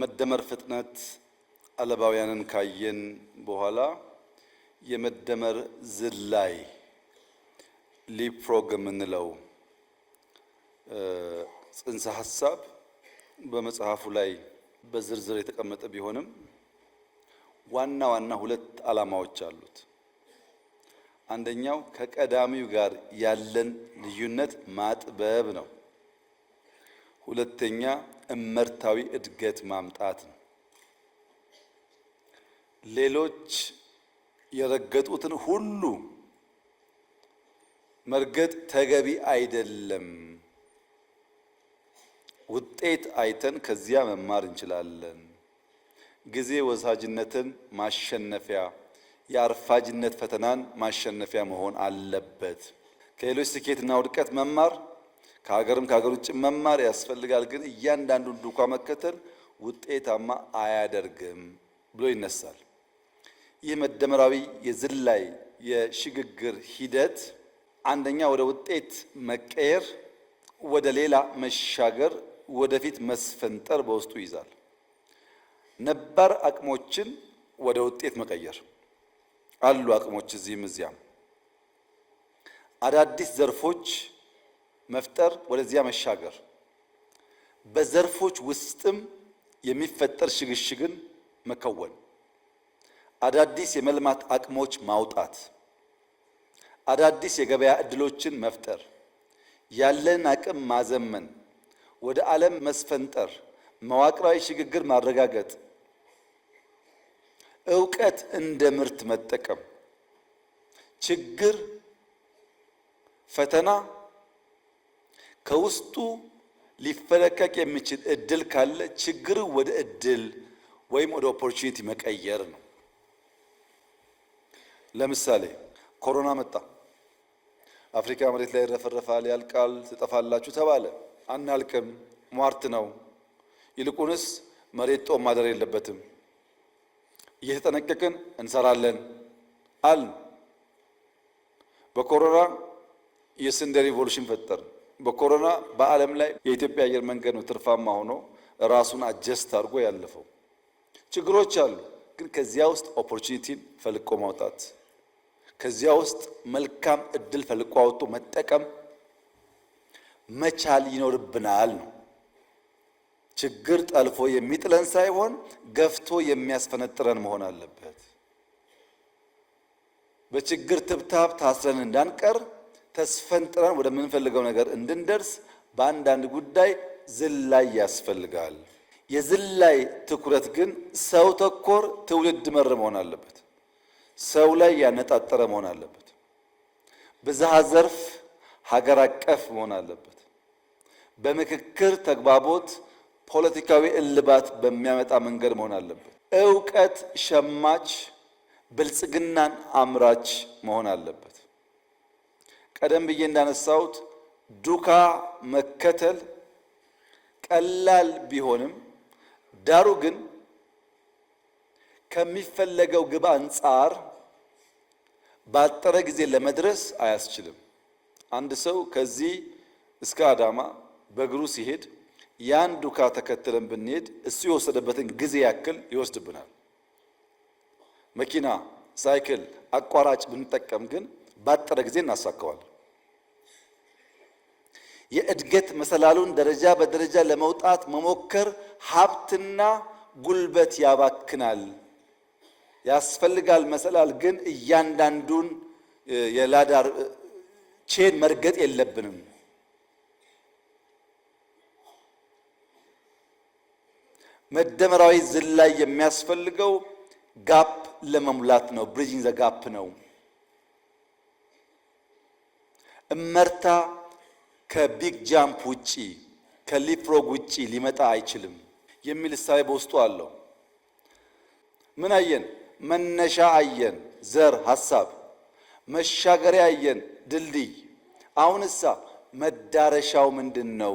መደመር ፍጥነት አለባውያንን ካየን በኋላ የመደመር ዝላይ ሊፕፍሮግ የምንለው ጽንሰ ሐሳብ በመጽሐፉ ላይ በዝርዝር የተቀመጠ ቢሆንም ዋና ዋና ሁለት ዓላማዎች አሉት። አንደኛው ከቀዳሚው ጋር ያለን ልዩነት ማጥበብ ነው። ሁለተኛ እመርታዊ እድገት ማምጣት ነው። ሌሎች የረገጡትን ሁሉ መርገጥ ተገቢ አይደለም። ውጤት አይተን ከዚያ መማር እንችላለን። ጊዜ ወሳጅነትን ማሸነፊያ፣ የአርፋጅነት ፈተናን ማሸነፊያ መሆን አለበት። ከሌሎች ስኬትና ውድቀት መማር፣ ከሀገርም ከሀገር ውጭ መማር ያስፈልጋል። ግን እያንዳንዱን ዱካ መከተል ውጤታማ አያደርግም ብሎ ይነሳል። ይህ መደመራዊ የዝላይ የሽግግር ሂደት አንደኛ ወደ ውጤት መቀየር፣ ወደ ሌላ መሻገር፣ ወደፊት መስፈንጠር በውስጡ ይዛል። ነባር አቅሞችን ወደ ውጤት መቀየር አሉ አቅሞች እዚህም እዚያም። አዳዲስ ዘርፎች መፍጠር፣ ወደዚያ መሻገር። በዘርፎች ውስጥም የሚፈጠር ሽግሽግን መከወን። አዳዲስ የመልማት አቅሞች ማውጣት፣ አዳዲስ የገበያ ዕድሎችን መፍጠር፣ ያለን አቅም ማዘመን፣ ወደ ዓለም መስፈንጠር፣ መዋቅራዊ ሽግግር ማረጋገጥ፣ ዕውቀት እንደ ምርት መጠቀም። ችግር፣ ፈተና ከውስጡ ሊፈለቀቅ የሚችል እድል ካለ ችግር ወደ እድል ወይም ወደ ኦፖርቹኒቲ መቀየር ነው። ለምሳሌ ኮሮና መጣ። አፍሪካ መሬት ላይ ይረፈረፋል፣ ያልቃል፣ ትጠፋላችሁ ተባለ። አናልቅም፣ ሟርት ነው። ይልቁንስ መሬት ጦም ማደር የለበትም፣ እየተጠነቀቅን እንሰራለን አል በኮሮና የስንዴ ሪቮሉሽን ፈጠር። በኮሮና በዓለም ላይ የኢትዮጵያ አየር መንገድ ነው ትርፋማ ሆኖ ራሱን አጀስት አድርጎ ያለፈው። ችግሮች አሉ፣ ግን ከዚያ ውስጥ ኦፖርቹኒቲን ፈልቆ ማውጣት፣ ከዚያ ውስጥ መልካም እድል ፈልቆ አውጥቶ መጠቀም መቻል ይኖርብናል ነው። ችግር ጠልፎ የሚጥለን ሳይሆን ገፍቶ የሚያስፈነጥረን መሆን አለበት። በችግር ትብታብ ታስረን እንዳንቀር ተስፈንጥረን ወደምንፈልገው ነገር እንድንደርስ በአንዳንድ ጉዳይ ዝላይ ያስፈልጋል። የዝላይ ትኩረት ግን ሰው ተኮር ትውልድ መር መሆን አለበት። ሰው ላይ ያነጣጠረ መሆን አለበት። ብዝሃ ዘርፍ ሀገር አቀፍ መሆን አለበት። በምክክር ተግባቦት ፖለቲካዊ እልባት በሚያመጣ መንገድ መሆን አለበት። ዕውቀት ሸማች ብልጽግናን አምራች መሆን አለበት። ቀደም ብዬ እንዳነሳሁት ዱካ መከተል ቀላል ቢሆንም ዳሩ ግን ከሚፈለገው ግብ አንጻር ባጠረ ጊዜ ለመድረስ አያስችልም። አንድ ሰው ከዚህ እስከ አዳማ በእግሩ ሲሄድ ያን ዱካ ተከትለን ብንሄድ እሱ የወሰደበትን ጊዜ ያክል ይወስድብናል። መኪና፣ ሳይክል፣ አቋራጭ ብንጠቀም ግን ባጠረ ጊዜ እናሳካዋለን። የእድገት መሰላሉን ደረጃ በደረጃ ለመውጣት መሞከር ሀብትና ጉልበት ያባክናል። ያስፈልጋል መሰላል፣ ግን እያንዳንዱን የላዳር ቼን መርገጥ የለብንም። መደመራዊ ዝላይ የሚያስፈልገው ጋፕ ለመሙላት ነው። ብሪጅንግ ዘ ጋፕ ነው። እመርታ ከቢግ ጃምፕ ውጪ ከሊፕፍሮግ ውጪ ሊመጣ አይችልም የሚል እሳቤ በውስጡ አለው። ምን አየን? መነሻ አየን፣ ዘር ሐሳብ። መሻገሪያ አየን፣ ድልድይ። አሁንሳ መዳረሻው ምንድን ነው?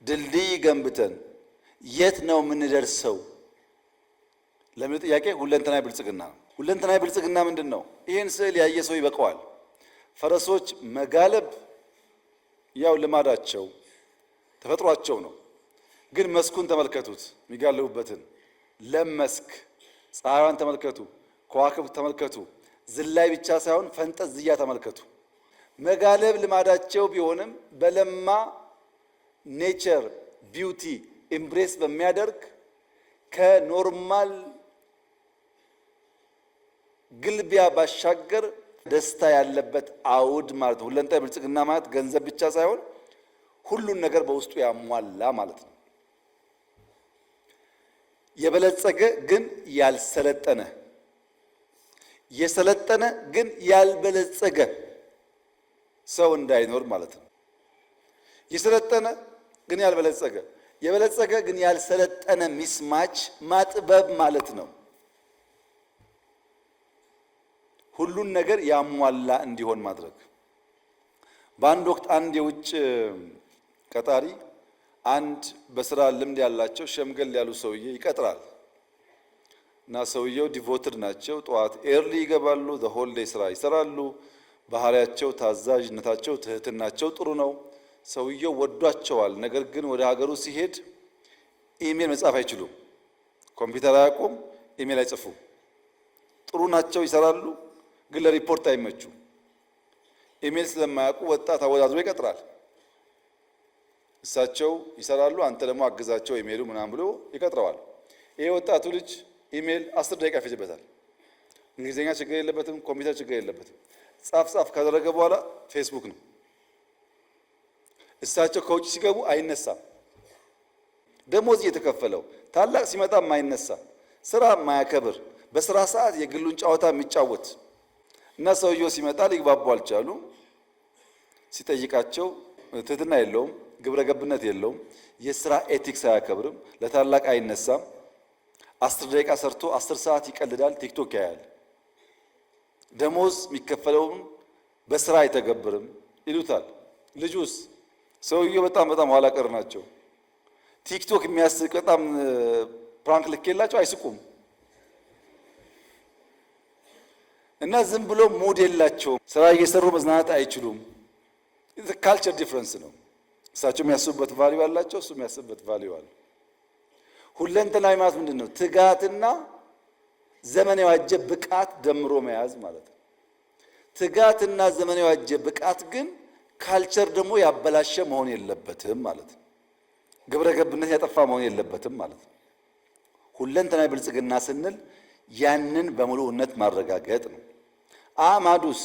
ድልድይ ገንብተን የት ነው የምንደርሰው? ለምን ጥያቄ ሁለንተናዊ ብልጽግና ነው። ሁለንተናዊ ብልጽግና ምንድን ነው? ይህን ስዕል ያየ ሰው ይበቃዋል። ፈረሶች መጋለብ ያው ልማዳቸው ተፈጥሯቸው ነው። ግን መስኩን ተመልከቱት፣ የሚጋልቡበትን ለም መስክ፣ ፀሐይዋን ተመልከቱ፣ ከዋክብት ተመልከቱ። ዝላይ ብቻ ሳይሆን ፈንጠዝያ ተመልከቱ። መጋለብ ልማዳቸው ቢሆንም በለማ ኔቸር ቢዩቲ ኢምብሬስ በሚያደርግ ከኖርማል ግልቢያ ባሻገር ደስታ ያለበት አውድ ማለት ነው። ሁለንተናዊ ብልጽግና ማለት ገንዘብ ብቻ ሳይሆን ሁሉን ነገር በውስጡ ያሟላ ማለት ነው። የበለጸገ ግን ያልሰለጠነ፣ የሰለጠነ ግን ያልበለጸገ ሰው እንዳይኖር ማለት ነው። የሰለጠነ ግን ያልበለጸገ፣ የበለጸገ ግን ያልሰለጠነ ሚስማች ማጥበብ ማለት ነው። ሁሉን ነገር ያሟላ እንዲሆን ማድረግ። በአንድ ወቅት አንድ የውጭ ቀጣሪ አንድ በስራ ልምድ ያላቸው ሸምገል ያሉ ሰውዬ ይቀጥራል እና ሰውየው ዲቮትድ ናቸው። ጠዋት ኤርሊ ይገባሉ፣ ዘሆል ዴይ ስራ ይሰራሉ። ባህሪያቸው፣ ታዛዥነታቸው፣ ትህትናቸው ጥሩ ነው። ሰውየው ወዷቸዋል። ነገር ግን ወደ ሀገሩ ሲሄድ ኢሜል መጻፍ አይችሉም። ኮምፒውተር አያውቁም፣ ኢሜል አይጽፉም። ጥሩ ናቸው፣ ይሰራሉ፣ ግን ለሪፖርት አይመቹም። ኢሜል ስለማያውቁ ወጣት አወዳድሮ ይቀጥራል። እሳቸው ይሰራሉ፣ አንተ ደግሞ አግዛቸው ኢሜሉ ምናምን ብሎ ይቀጥረዋል። ይሄ ወጣቱ ልጅ ኢሜል 10 ደቂቃ ይፈጅበታል። እንግሊዝኛ ችግር የለበትም፣ ኮምፒውተር ችግር የለበትም። ጻፍ ካደረገ በኋላ ፌስቡክ ነው። እሳቸው ከውጭ ሲገቡ አይነሳም። ደሞዝ እየተከፈለው ታላቅ ሲመጣ የማይነሳ ስራ የማያከብር በስራ ሰዓት የግሉን ጨዋታ የሚጫወት እና ሰውየው ሲመጣ ሊግባቡ አልቻሉም። ሲጠይቃቸው ትህትና የለውም፣ ግብረ ገብነት የለውም፣ የስራ ኤቲክስ አያከብርም፣ ለታላቅ አይነሳም። 10 ደቂቃ ሰርቶ 10 ሰዓት ይቀልዳል፣ ቲክቶክ ያያል። ደሞዝ የሚከፈለውን በስራ አይተገብርም ይሉታል። ልጁስ ሰውየው በጣም ኋላ ቀር ናቸው። ቲክቶክ የሚያስቅ በጣም ፕራንክ ልኬላቸው አይስቁም እና ዝም ብሎ ሙድ የላቸውም። ስራ እየሰሩ መዝናናት አይችሉም። ካልቸር ዲፍረንስ ነው። እሳቸው የሚያስቡበት ቫልዩ አላቸው፣ እሱ የሚያስቡበት ቫልዩ አለ። ሁለንተናዊ ማለት ምንድን ነው? ትጋትና ዘመን የዋጀ ብቃት ደምሮ መያዝ ማለት ነው። ትጋትና ዘመን የዋጀ ብቃት ግን ካልቸር ደግሞ ያበላሸ መሆን የለበትም ማለት ነው። ግብረ ገብነት ያጠፋ መሆን የለበትም ማለት ነው። ሁለንተናዊ ብልጽግና ስንል ያንን በሙሉ እውነት ማረጋገጥ ነው። አማዱስ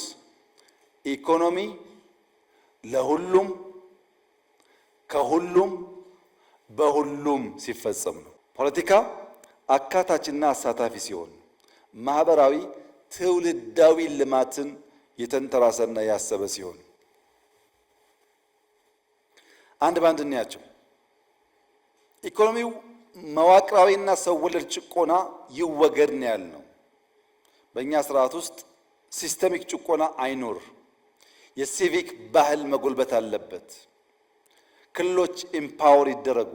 ኢኮኖሚ ለሁሉም ከሁሉም በሁሉም ሲፈጸም ነው። ፖለቲካ አካታችና አሳታፊ ሲሆን፣ ማህበራዊ ትውልዳዊ ልማትን የተንተራሰና ያሰበ ሲሆን፣ አንድ ባንድ እንያቸው። ኢኮኖሚው መዋቅራዊና ሰው ወለድ ጭቆና ይወገድ ነው ያልነው። በእኛ ስርዓት ውስጥ ሲስተሚክ ጭቆና አይኖር። የሲቪክ ባህል መጎልበት አለበት። ክልሎች ኢምፓወር ይደረጉ።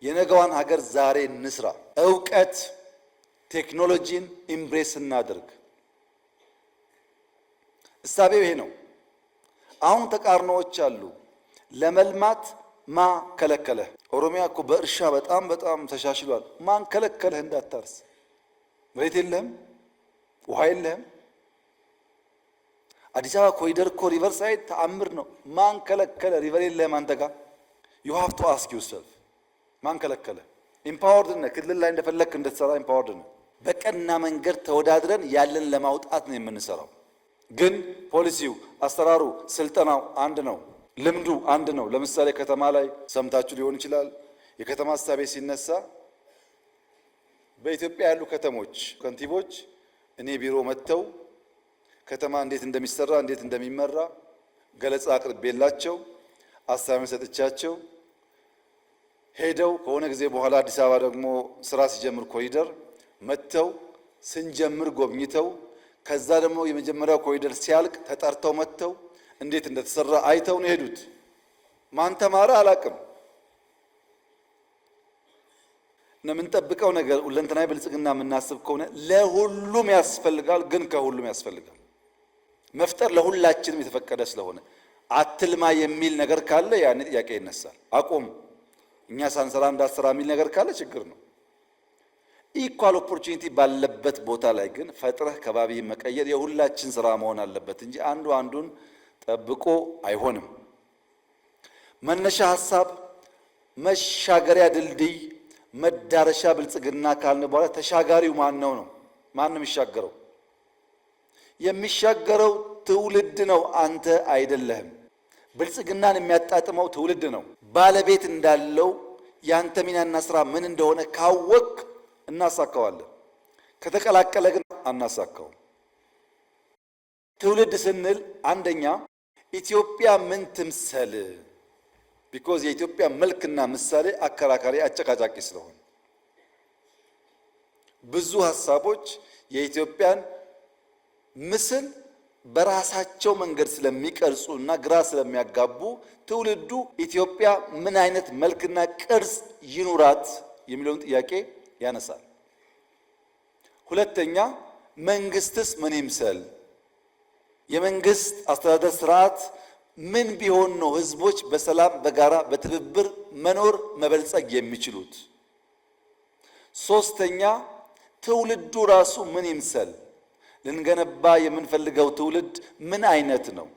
የነገዋን ሀገር ዛሬ እንስራ። እውቀት ቴክኖሎጂን ኢምብሬስ እናድርግ። እሳቤው ይሄ ነው። አሁን ተቃርኖዎች አሉ። ለመልማት ማ ከለከለህ? ኦሮሚያ እኮ በእርሻ በጣም ተሻሽሏል። ማን ከለከለህ እንዳታርስ? መሬት የለህም፣ ውሃ የለህም። አዲስ አበባ ኮሪደር እኮ ሪቨር ሳይድ ተአምር ነው። ማን ከለከለ? ሪቨር የለህም አንተ ጋር። ዩ ሃቭ ቱ አስክ ዩርሰልፍ ማን ከለከለ? ኢምፓወርድ ነህ። ክልል ላይ እንደፈለክ እንድትሰራ ኢምፓወርድ ነህ። በቀና መንገድ ተወዳድረን ያለን ለማውጣት ነው የምንሰራው። ግን ፖሊሲው፣ አሰራሩ፣ ስልጠናው አንድ ነው። ልምዱ አንድ ነው። ለምሳሌ ከተማ ላይ ሰምታችሁ ሊሆን ይችላል። የከተማ ሀሳቤ ሲነሳ በኢትዮጵያ ያሉ ከተሞች ከንቲቦች እኔ ቢሮ መጥተው ከተማ እንዴት እንደሚሰራ እንዴት እንደሚመራ ገለጻ አቅርቤላቸው አሳቢ ሰጥቻቸው ሄደው ከሆነ ጊዜ በኋላ አዲስ አበባ ደግሞ ስራ ሲጀምር ኮሪደር መጥተው ስንጀምር ጎብኝተው ከዛ ደግሞ የመጀመሪያው ኮሪደር ሲያልቅ ተጠርተው መጥተው እንዴት እንደተሰራ አይተው ነው ሄዱት። ማን ተማረ አላቅም። የምንጠብቀው ነገር ሁለንተናዊ ብልጽግና የምናስብ ከሆነ ለሁሉም ያስፈልጋል፣ ግን ከሁሉም ያስፈልጋል። መፍጠር ለሁላችንም የተፈቀደ ስለሆነ አትልማ የሚል ነገር ካለ ያኔ ጥያቄ ይነሳል። አቁም እኛ ሳንሰራ እንዳትሰራ የሚል ነገር ካለ ችግር ነው። ኢኳል ኦፖርቹኒቲ ባለበት ቦታ ላይ ግን ፈጥረህ ከባቢ መቀየር የሁላችን ስራ መሆን አለበት እንጂ አንዱ አንዱን ጠብቆ አይሆንም። መነሻ ሐሳብ፣ መሻገሪያ ድልድይ፣ መዳረሻ ብልጽግና ካልን በኋላ ተሻጋሪው ማን ነው? ማንም የሚሻገረው? የሚሻገረው ትውልድ ነው፣ አንተ አይደለህም። ብልጽግናን የሚያጣጥመው ትውልድ ነው። ባለቤት እንዳለው ያንተ ሚናና ስራ ምን እንደሆነ ካወቅ እናሳካዋለን። ከተቀላቀለ ግን አናሳካውም። ትውልድ ስንል አንደኛ ኢትዮጵያ ምን ትምሰል? ቢኮዝ የኢትዮጵያ መልክና ምሳሌ አከራካሪ አጨቃጫቂ ስለሆነ ብዙ ሐሳቦች የኢትዮጵያን ምስል በራሳቸው መንገድ ስለሚቀርጹ እና ግራ ስለሚያጋቡ ትውልዱ ኢትዮጵያ ምን አይነት መልክና ቅርጽ ይኑራት የሚለውን ጥያቄ ያነሳል። ሁለተኛ መንግስትስ ምን ይምሰል? የመንግስት አስተዳደር ስርዓት ምን ቢሆን ነው ህዝቦች በሰላም በጋራ በትብብር መኖር መበልጸግ የሚችሉት? ሶስተኛ ትውልዱ ራሱ ምን ይምሰል? ልንገነባ የምንፈልገው ትውልድ ምን አይነት ነው?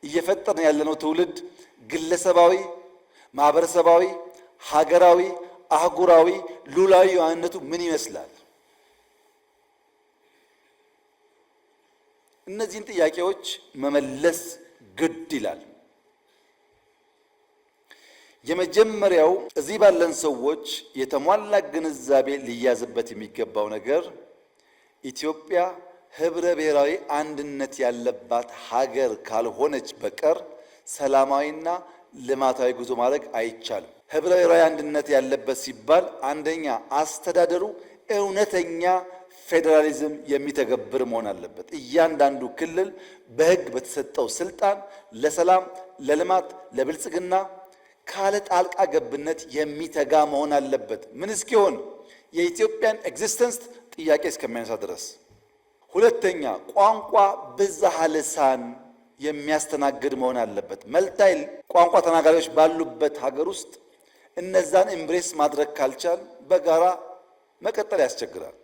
እየፈጠርን ያለነው ትውልድ ግለሰባዊ፣ ማህበረሰባዊ፣ ሀገራዊ፣ አህጉራዊ፣ ሉላዊ ማንነቱ ምን ይመስላል? እነዚህን ጥያቄዎች መመለስ ግድ ይላል። የመጀመሪያው እዚህ ባለን ሰዎች የተሟላ ግንዛቤ ሊያዝበት የሚገባው ነገር ኢትዮጵያ ህብረ ብሔራዊ አንድነት ያለባት ሀገር ካልሆነች በቀር ሰላማዊና ልማታዊ ጉዞ ማድረግ አይቻልም። ህብረ ብሔራዊ አንድነት ያለበት ሲባል አንደኛ አስተዳደሩ እውነተኛ ፌዴራሊዝም የሚተገብር መሆን አለበት። እያንዳንዱ ክልል በህግ በተሰጠው ስልጣን ለሰላም፣ ለልማት፣ ለብልጽግና ካለ ጣልቃ ገብነት የሚተጋ መሆን አለበት። ምን እስኪሆን? የኢትዮጵያን ኤግዚስተንስ ጥያቄ እስከሚያነሳ ድረስ። ሁለተኛ ቋንቋ ብዝሃ ልሳን የሚያስተናግድ መሆን አለበት። መልታይ ቋንቋ ተናጋሪዎች ባሉበት ሀገር ውስጥ እነዛን ኤምብሬስ ማድረግ ካልቻል በጋራ መቀጠል ያስቸግራል።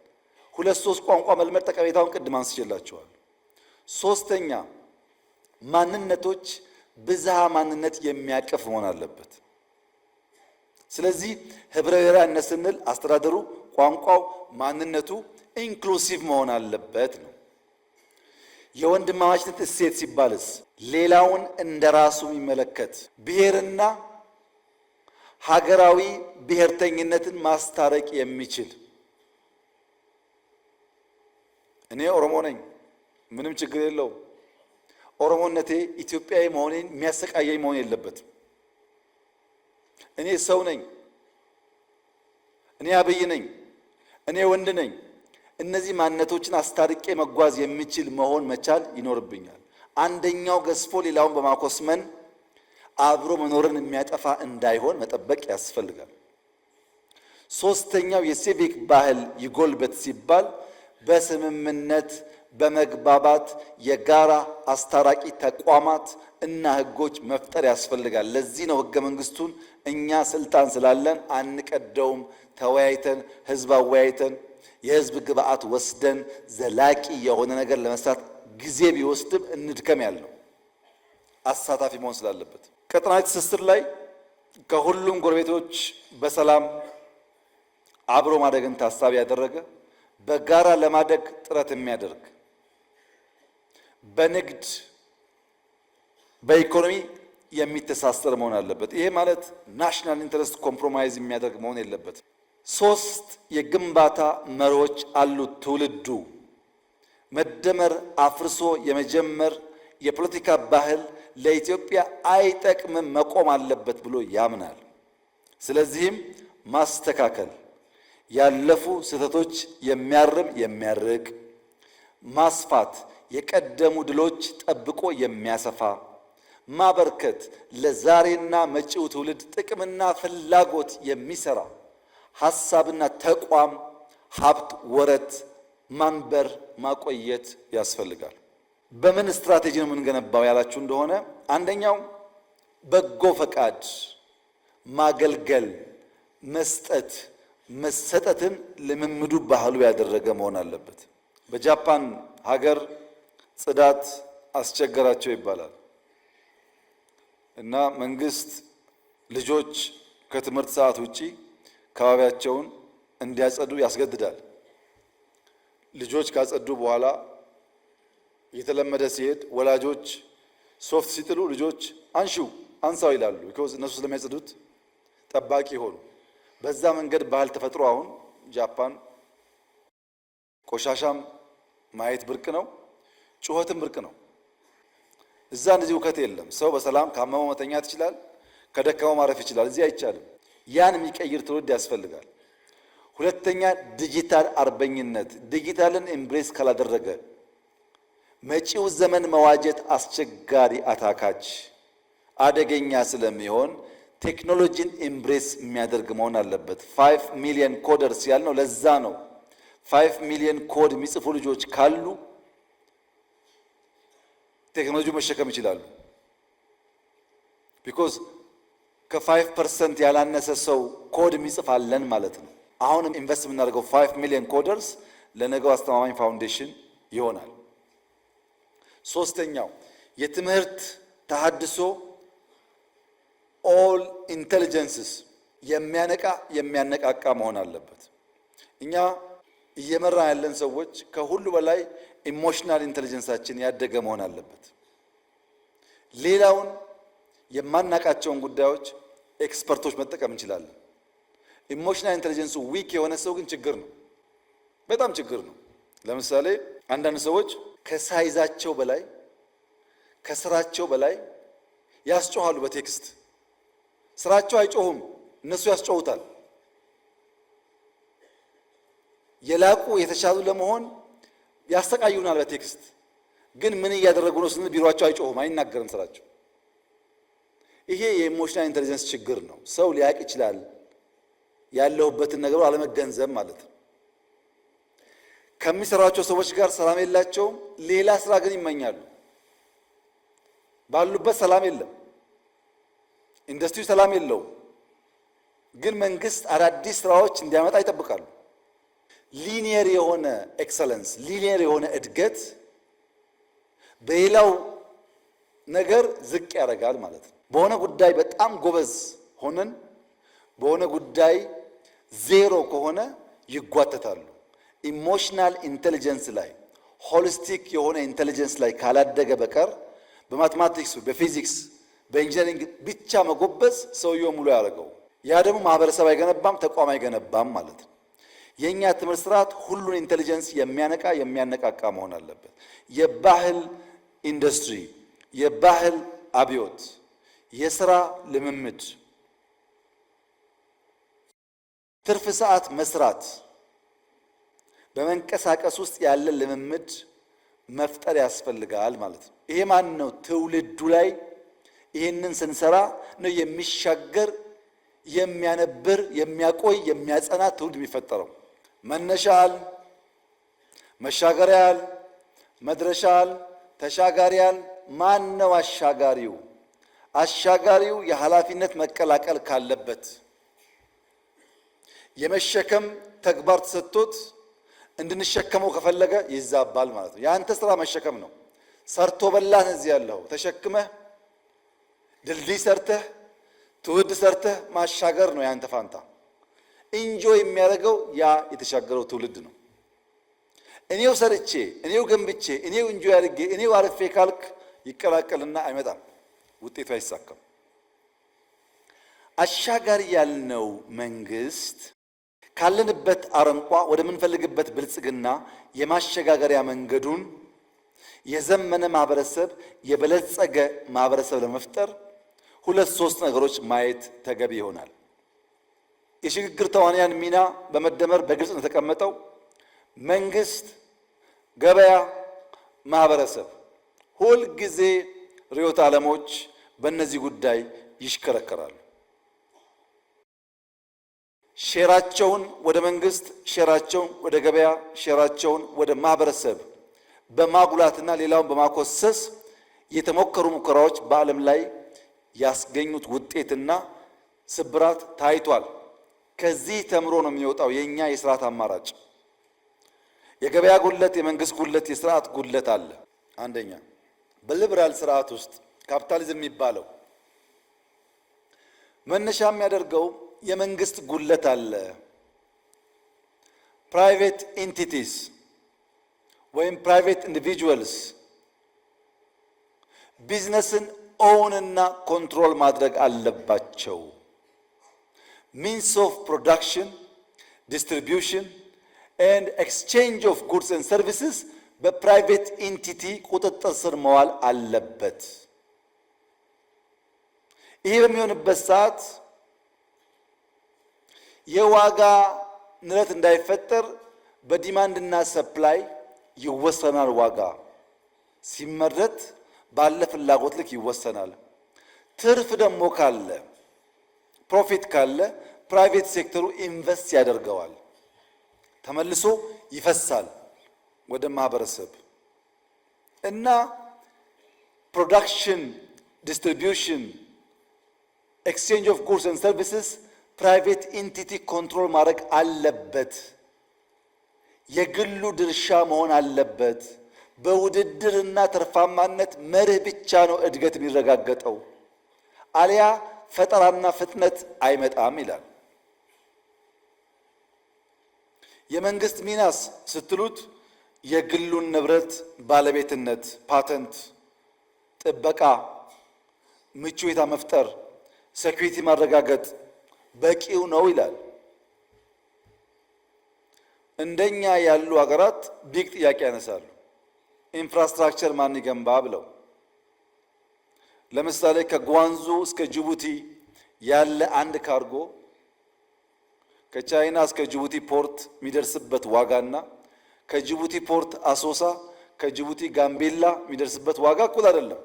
ሁለት ሶስት ቋንቋ መልመድ ጠቀሜታውን ቅድም አንስቼላችኋል። ሶስተኛ ማንነቶች ብዝሃ ማንነት የሚያቅፍ መሆን አለበት። ስለዚህ ህብረ ብሔራዊነት ስንል አስተዳደሩ፣ ቋንቋው፣ ማንነቱ ኢንክሉሲቭ መሆን አለበት ነው። የወንድማማችነት እሴት ሲባልስ ሌላውን እንደራሱ የሚመለከት ብሔርና ሀገራዊ ብሔርተኝነትን ማስታረቅ የሚችል እኔ ኦሮሞ ነኝ፣ ምንም ችግር የለውም። ኦሮሞነቴ ኢትዮጵያዊ መሆኔን የሚያሰቃየኝ መሆን የለበትም። እኔ ሰው ነኝ፣ እኔ አብይ ነኝ፣ እኔ ወንድ ነኝ። እነዚህ ማንነቶችን አስታርቄ መጓዝ የሚችል መሆን መቻል ይኖርብኛል። አንደኛው ገዝፎ ሌላውን በማኮስመን አብሮ መኖርን የሚያጠፋ እንዳይሆን መጠበቅ ያስፈልጋል። ሶስተኛው የሲቪክ ባህል ይጎልበት ሲባል በስምምነት በመግባባት የጋራ አስታራቂ ተቋማት እና ህጎች መፍጠር ያስፈልጋል። ለዚህ ነው ህገ መንግስቱን እኛ ስልጣን ስላለን አንቀደውም፣ ተወያይተን ህዝብ አወያይተን የህዝብ ግብአት ወስደን ዘላቂ የሆነ ነገር ለመስራት ጊዜ ቢወስድም እንድከም ያለው አሳታፊ መሆን ስላለበት። ቀጠናዊ ትስስር ላይ ከሁሉም ጎረቤቶች በሰላም አብሮ ማደግን ታሳቢ ያደረገ በጋራ ለማደግ ጥረት የሚያደርግ በንግድ በኢኮኖሚ የሚተሳሰር መሆን አለበት። ይሄ ማለት ናሽናል ኢንተረስት ኮምፕሮማይዝ የሚያደርግ መሆን የለበትም። ሶስት የግንባታ መሪዎች አሉት ትውልዱ። መደመር አፍርሶ የመጀመር የፖለቲካ ባህል ለኢትዮጵያ አይጠቅምም፣ መቆም አለበት ብሎ ያምናል። ስለዚህም ማስተካከል፣ ያለፉ ስህተቶች የሚያርም የሚያርቅ፣ ማስፋት፣ የቀደሙ ድሎች ጠብቆ የሚያሰፋ፣ ማበርከት፣ ለዛሬና መጪው ትውልድ ጥቅምና ፍላጎት የሚሰራ ሐሳብና ተቋም፣ ሀብት፣ ወረት ማንበር ማቆየት ያስፈልጋል። በምን ስትራቴጂ ነው የምንገነባው ያላችሁ እንደሆነ አንደኛው በጎ ፈቃድ፣ ማገልገል፣ መስጠት፣ መሰጠትን ልምምዱ ባህሉ ያደረገ መሆን አለበት። በጃፓን ሀገር ጽዳት አስቸገራቸው ይባላል እና መንግስት ልጆች ከትምህርት ሰዓት ውጪ አካባቢያቸውን እንዲያጸዱ ያስገድዳል። ልጆች ካጸዱ በኋላ የተለመደ ሲሄድ ወላጆች ሶፍት ሲጥሉ ልጆች አንሺው አንሳው ይላሉ። ቢኮዝ እነሱ ስለሚያጸዱት ጠባቂ ሆኑ። በዛ መንገድ ባህል ተፈጥሮ አሁን ጃፓን ቆሻሻም ማየት ብርቅ ነው፣ ጩኸትም ብርቅ ነው። እዛ እንደዚህ ውከት የለም። ሰው በሰላም ካመመው መተኛት ይችላል፣ ከደከመው ማረፍ ይችላል። እዚህ አይቻልም። ያን የሚቀይር ትውልድ ያስፈልጋል። ሁለተኛ ዲጂታል አርበኝነት። ዲጂታልን ኤምብሬስ ካላደረገ መጪው ዘመን መዋጀት አስቸጋሪ፣ አታካች፣ አደገኛ ስለሚሆን ቴክኖሎጂን ኤምብሬስ የሚያደርግ መሆን አለበት። 5 ሚሊዮን ኮደርስ ያልነው ለዛ ነው። 5 ሚሊዮን ኮድ የሚጽፉ ልጆች ካሉ ቴክኖሎጂ መሸከም ይችላሉ። ቢኮዝ ከ5% ያላነሰ ሰው ኮድ የሚጽፍ አለን ማለት ነው። አሁንም ኢንቨስት የምናደርገው 5 ሚሊዮን ኮደርስ ለነገው አስተማማኝ ፋውንዴሽን ይሆናል። ሶስተኛው የትምህርት ተሐድሶ ኦል ኢንቴሊጀንስስ የሚያነቃቃ መሆን አለበት። እኛ እየመራ ያለን ሰዎች ከሁሉ በላይ ኢሞሽናል ኢንቴሊጀንሳችን ያደገ መሆን አለበት። ሌላውን የማናቃቸውን ጉዳዮች ኤክስፐርቶች መጠቀም እንችላለን። ኢሞሽናል ኢንቴሊጀንሱ ዊክ የሆነ ሰው ግን ችግር ነው፣ በጣም ችግር ነው። ለምሳሌ አንዳንድ ሰዎች ከሳይዛቸው በላይ ከስራቸው በላይ ያስጮሃሉ። በቴክስት ስራቸው አይጮሁም፣ እነሱ ያስጮሁታል። የላቁ የተሻሉ ለመሆን ያስተቃዩናል በቴክስት ግን ምን እያደረጉ ነው ስንል ቢሮአቸው አይጮሁም፣ አይናገርም ስራቸው። ይሄ የኢሞሽናል ኢንቴሊጀንስ ችግር ነው። ሰው ሊያቅ ይችላል ያለሁበትን ነገሩ አለመገንዘብ ማለት ነው። ከሚሰሯቸው ሰዎች ጋር ሰላም የላቸውም፣ ሌላ ስራ ግን ይመኛሉ። ባሉበት ሰላም የለም፣ ኢንዱስትሪው ሰላም የለውም፣ ግን መንግስት አዳዲስ ስራዎች እንዲያመጣ ይጠብቃሉ። ሊኒየር የሆነ ኤክሰለንስ፣ ሊኒየር የሆነ እድገት በሌላው ነገር ዝቅ ያደርጋል ማለት ነው። በሆነ ጉዳይ በጣም ጎበዝ ሆነን በሆነ ጉዳይ ዜሮ ከሆነ ይጓተታሉ። ኢሞሽናል ኢንቴሊጀንስ ላይ ሆሊስቲክ የሆነ ኢንቴሊጀንስ ላይ ካላደገ በቀር በማትማቲክስ፣ በፊዚክስ፣ በኢንጂነሪንግ ብቻ መጎበዝ ሰውየው ሙሉ ያደርገው። ያ ደግሞ ማህበረሰብ አይገነባም፣ ተቋም አይገነባም ማለት ነው። የኛ ትምህርት ስርዓት ሁሉን ኢንቴሊጀንስ የሚያነቃ የሚያነቃቃ መሆን አለበት። የባህል ኢንዱስትሪ፣ የባህል አብዮት፣ የስራ ልምምድ፣ ትርፍ ሰዓት መስራት፣ በመንቀሳቀስ ውስጥ ያለ ልምምድ መፍጠር ያስፈልጋል ማለት ነው። ይሄ ማን ነው? ትውልዱ ላይ ይሄንን ስንሰራ ነው የሚሻገር የሚያነብር የሚያቆይ የሚያጸና ትውልድ የሚፈጠረው። መነሻል፣ መሻገሪያል፣ መድረሻል፣ ተሻጋሪያል። ማን ነው አሻጋሪው? አሻጋሪው የኃላፊነት መቀላቀል ካለበት የመሸከም ተግባር ተሰጥቶት እንድንሸከመው ከፈለገ ይዛባል ማለት ነው። የአንተ ስራ መሸከም ነው። ሰርቶ በላህ እዚህ ያለው ተሸክመህ ድልድይ ሰርተህ ትውልድ ሰርተህ ማሻገር ነው ያንተ ፋንታ። ኢንጆይ የሚያደርገው ያ የተሻገረው ትውልድ ነው። እኔው ሰርቼ እኔው ገንብቼ እኔው ኢንጆይ አድርጌ እኔው አርፌ ካልክ ይቀላቀልና አይመጣም፣ ውጤቱ አይሳካም። አሻጋሪ ያልነው መንግስት ካለንበት አረንቋ ወደምንፈልግበት ብልጽግና የማሸጋገሪያ መንገዱን የዘመነ ማህበረሰብ የበለጸገ ማህበረሰብ ለመፍጠር ሁለት ሶስት ነገሮች ማየት ተገቢ ይሆናል። የሽግግር ተዋንያን ሚና በመደመር በግልጽ እንደተቀመጠው መንግስት፣ ገበያ፣ ማህበረሰብ ሁል ጊዜ ርዕዮተ ዓለሞች በእነዚህ ጉዳይ ይሽከረከራሉ። ሼራቸውን ወደ መንግስት፣ ሼራቸውን ወደ ገበያ፣ ሼራቸውን ወደ ማህበረሰብ በማጉላትና ሌላውን በማኮሰስ የተሞከሩ ሙከራዎች በዓለም ላይ ያስገኙት ውጤትና ስብራት ታይቷል። ከዚህ ተምሮ ነው የሚወጣው የኛ የስርዓት አማራጭ። የገበያ ጉድለት፣ የመንግስት ጉድለት፣ የስርዓት ጉድለት አለ። አንደኛ በሊበራል ስርዓት ውስጥ ካፒታሊዝም የሚባለው መነሻ የሚያደርገው የመንግስት ጉድለት አለ። ፕራይቬት ኢንቲቲስ ወይም ፕራይቬት ኢንዲቪጁዋልስ ቢዝነስን ኦውን እና ኮንትሮል ማድረግ አለባቸው። ሚንስ ኦፍ ፕሮዳክሽን፣ ዲስትሪቢዩሽን ኤንድ ኤክስቼንጅ ኦፍ ጉድስ ኤንድ ሰርቪስስ በፕራይቬት ኢንቲቲ ቁጥጥር ስር መዋል አለበት። ይህ በሚሆንበት ሰዓት የዋጋ ንረት እንዳይፈጠር በዲማንድና ሰፕላይ ይወሰናል። ዋጋ ሲመረት ባለ ፍላጎት ልክ ይወሰናል። ትርፍ ደግሞ ካለ ፕሮፊት ካለ ፕራይቬት ሴክተሩ ኢንቨስት ያደርገዋል፣ ተመልሶ ይፈሳል ወደ ማህበረሰብ እና ፕሮዳክሽን፣ ዲስትሪቢዩሽን፣ ኤክስቼንጅ ኦፍ ጉድስ ኤንድ ሰርቪስስ ፕራይቬት ኢንቲቲ ኮንትሮል ማድረግ አለበት። የግሉ ድርሻ መሆን አለበት። በውድድርና ትርፋማነት መርህ ብቻ ነው እድገት የሚረጋገጠው፣ አሊያ ፈጠራና ፍጥነት አይመጣም ይላል። የመንግስት ሚናስ ስትሉት የግሉን ንብረት ባለቤትነት፣ ፓተንት፣ ጥበቃ፣ ምቹ ሁኔታ መፍጠር፣ ሴኩሪቲ ማረጋገጥ በቂው ነው ይላል። እንደኛ ያሉ ሀገራት ቢግ ጥያቄ ያነሳሉ። ኢንፍራስትራክቸር ማን ይገንባ ብለው። ለምሳሌ ከጓንዙ እስከ ጅቡቲ ያለ አንድ ካርጎ ከቻይና እስከ ጅቡቲ ፖርት የሚደርስበት ዋጋና ከጅቡቲ ፖርት አሶሳ፣ ከጅቡቲ ጋምቤላ የሚደርስበት ዋጋ እኩል አይደለም።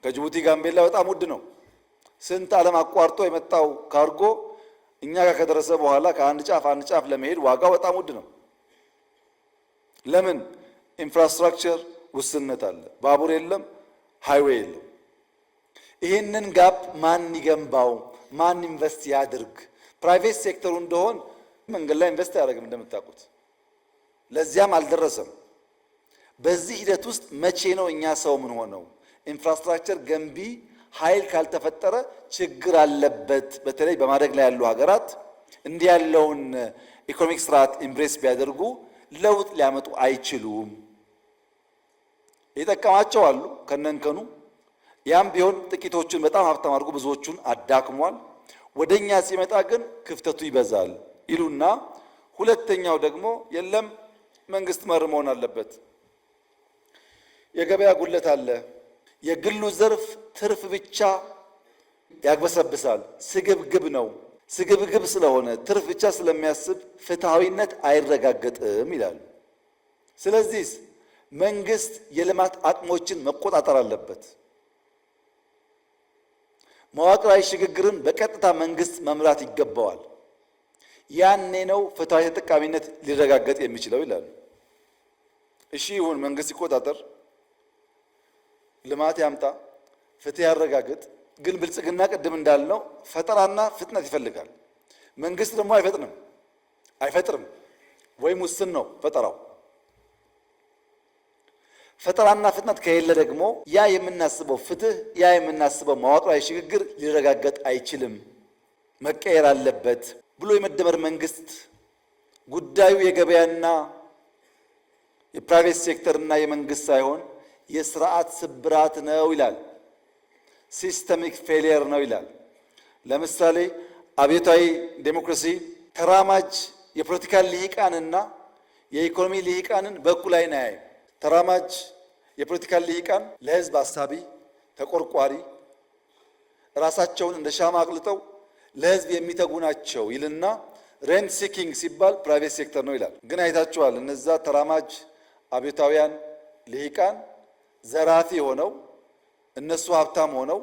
ከጅቡቲ ጋምቤላ በጣም ውድ ነው። ስንት ዓለም አቋርጦ የመጣው ካርጎ እኛ ጋር ከደረሰ በኋላ ከአንድ ጫፍ አንድ ጫፍ ለመሄድ ዋጋው በጣም ውድ ነው። ለምን? ኢንፍራስትራክቸር ውስንነት አለ። ባቡር የለም፣ ሃይዌይ የለም። ይህንን ጋፕ ማን ይገንባው? ማን ኢንቨስት ያድርግ? ፕራይቬት ሴክተሩ እንደሆን መንገድ ላይ ኢንቨስት አያደርግም እንደምታውቁት። ለዚያም አልደረሰም። በዚህ ሂደት ውስጥ መቼ ነው እኛ ሰው ምን ሆነው? ኢንፍራስትራክቸር ገንቢ ኃይል ካልተፈጠረ ችግር አለበት። በተለይ በማደግ ላይ ያሉ ሀገራት እንዲህ ያለውን ኢኮኖሚክ ስርዓት ኢምብሬስ ቢያደርጉ ለውጥ ሊያመጡ አይችሉም። የጠቀማቸው አሉ ከነንከኑ። ያም ቢሆን ጥቂቶቹን በጣም ሀብታም አድርጎ ብዙዎቹን አዳክሟል። ወደኛ ሲመጣ ግን ክፍተቱ ይበዛል ይሉና ሁለተኛው ደግሞ የለም መንግስት መር መሆን አለበት። የገበያ ጉድለት አለ። የግሉ ዘርፍ ትርፍ ብቻ ያግበሰብሳል። ስግብግብ ነው። ስግብግብ ስለሆነ ትርፍ ብቻ ስለሚያስብ ፍትሐዊነት አይረጋገጥም ይላሉ። ስለዚህ መንግስት የልማት አቅሞችን መቆጣጠር አለበት። መዋቅራዊ ሽግግርን በቀጥታ መንግስት መምራት ይገባዋል። ያኔ ነው ፍትሐዊ ተጠቃሚነት ሊረጋገጥ የሚችለው ይላሉ። እሺ ይሁን፣ መንግስት ይቆጣጠር፣ ልማት ያምጣ፣ ፍትህ ያረጋግጥ። ግን ብልጽግና ቅድም እንዳልነው ፈጠራና ፍጥነት ይፈልጋል። መንግስት ደግሞ አይፈጥርም ወይም ውስን ነው ፈጠራው። ፈጠራና ፍጥነት ከሌለ ደግሞ ያ የምናስበው ፍትህ፣ ያ የምናስበው መዋቅራዊ ሽግግር ሊረጋገጥ አይችልም፣ መቀየር አለበት ብሎ የመደመር መንግስት ጉዳዩ የገበያና የፕራይቬት ሴክተርና የመንግስት ሳይሆን የስርዓት ስብራት ነው ይላል። ሲስተሚክ ፌሊየር ነው ይላል። ለምሳሌ አብዮታዊ ዴሞክራሲ ተራማጅ የፖለቲካ ልሂቃንና የኢኮኖሚ ልሂቃንን በእኩል ዓይን አያይም። ተራማጅ የፖለቲካ ልሂቃን ለህዝብ አሳቢ፣ ተቆርቋሪ፣ ራሳቸውን እንደ ሻማ አቅልጠው ለህዝብ የሚተጉ ናቸው ይልና ሬንት ሲኪንግ ሲባል ፕራይቬት ሴክተር ነው ይላል። ግን አይታችኋል፣ እነዛ ተራማጅ አብዮታውያን ልሂቃን ዘራፊ ሆነው እነሱ ሀብታም ሆነው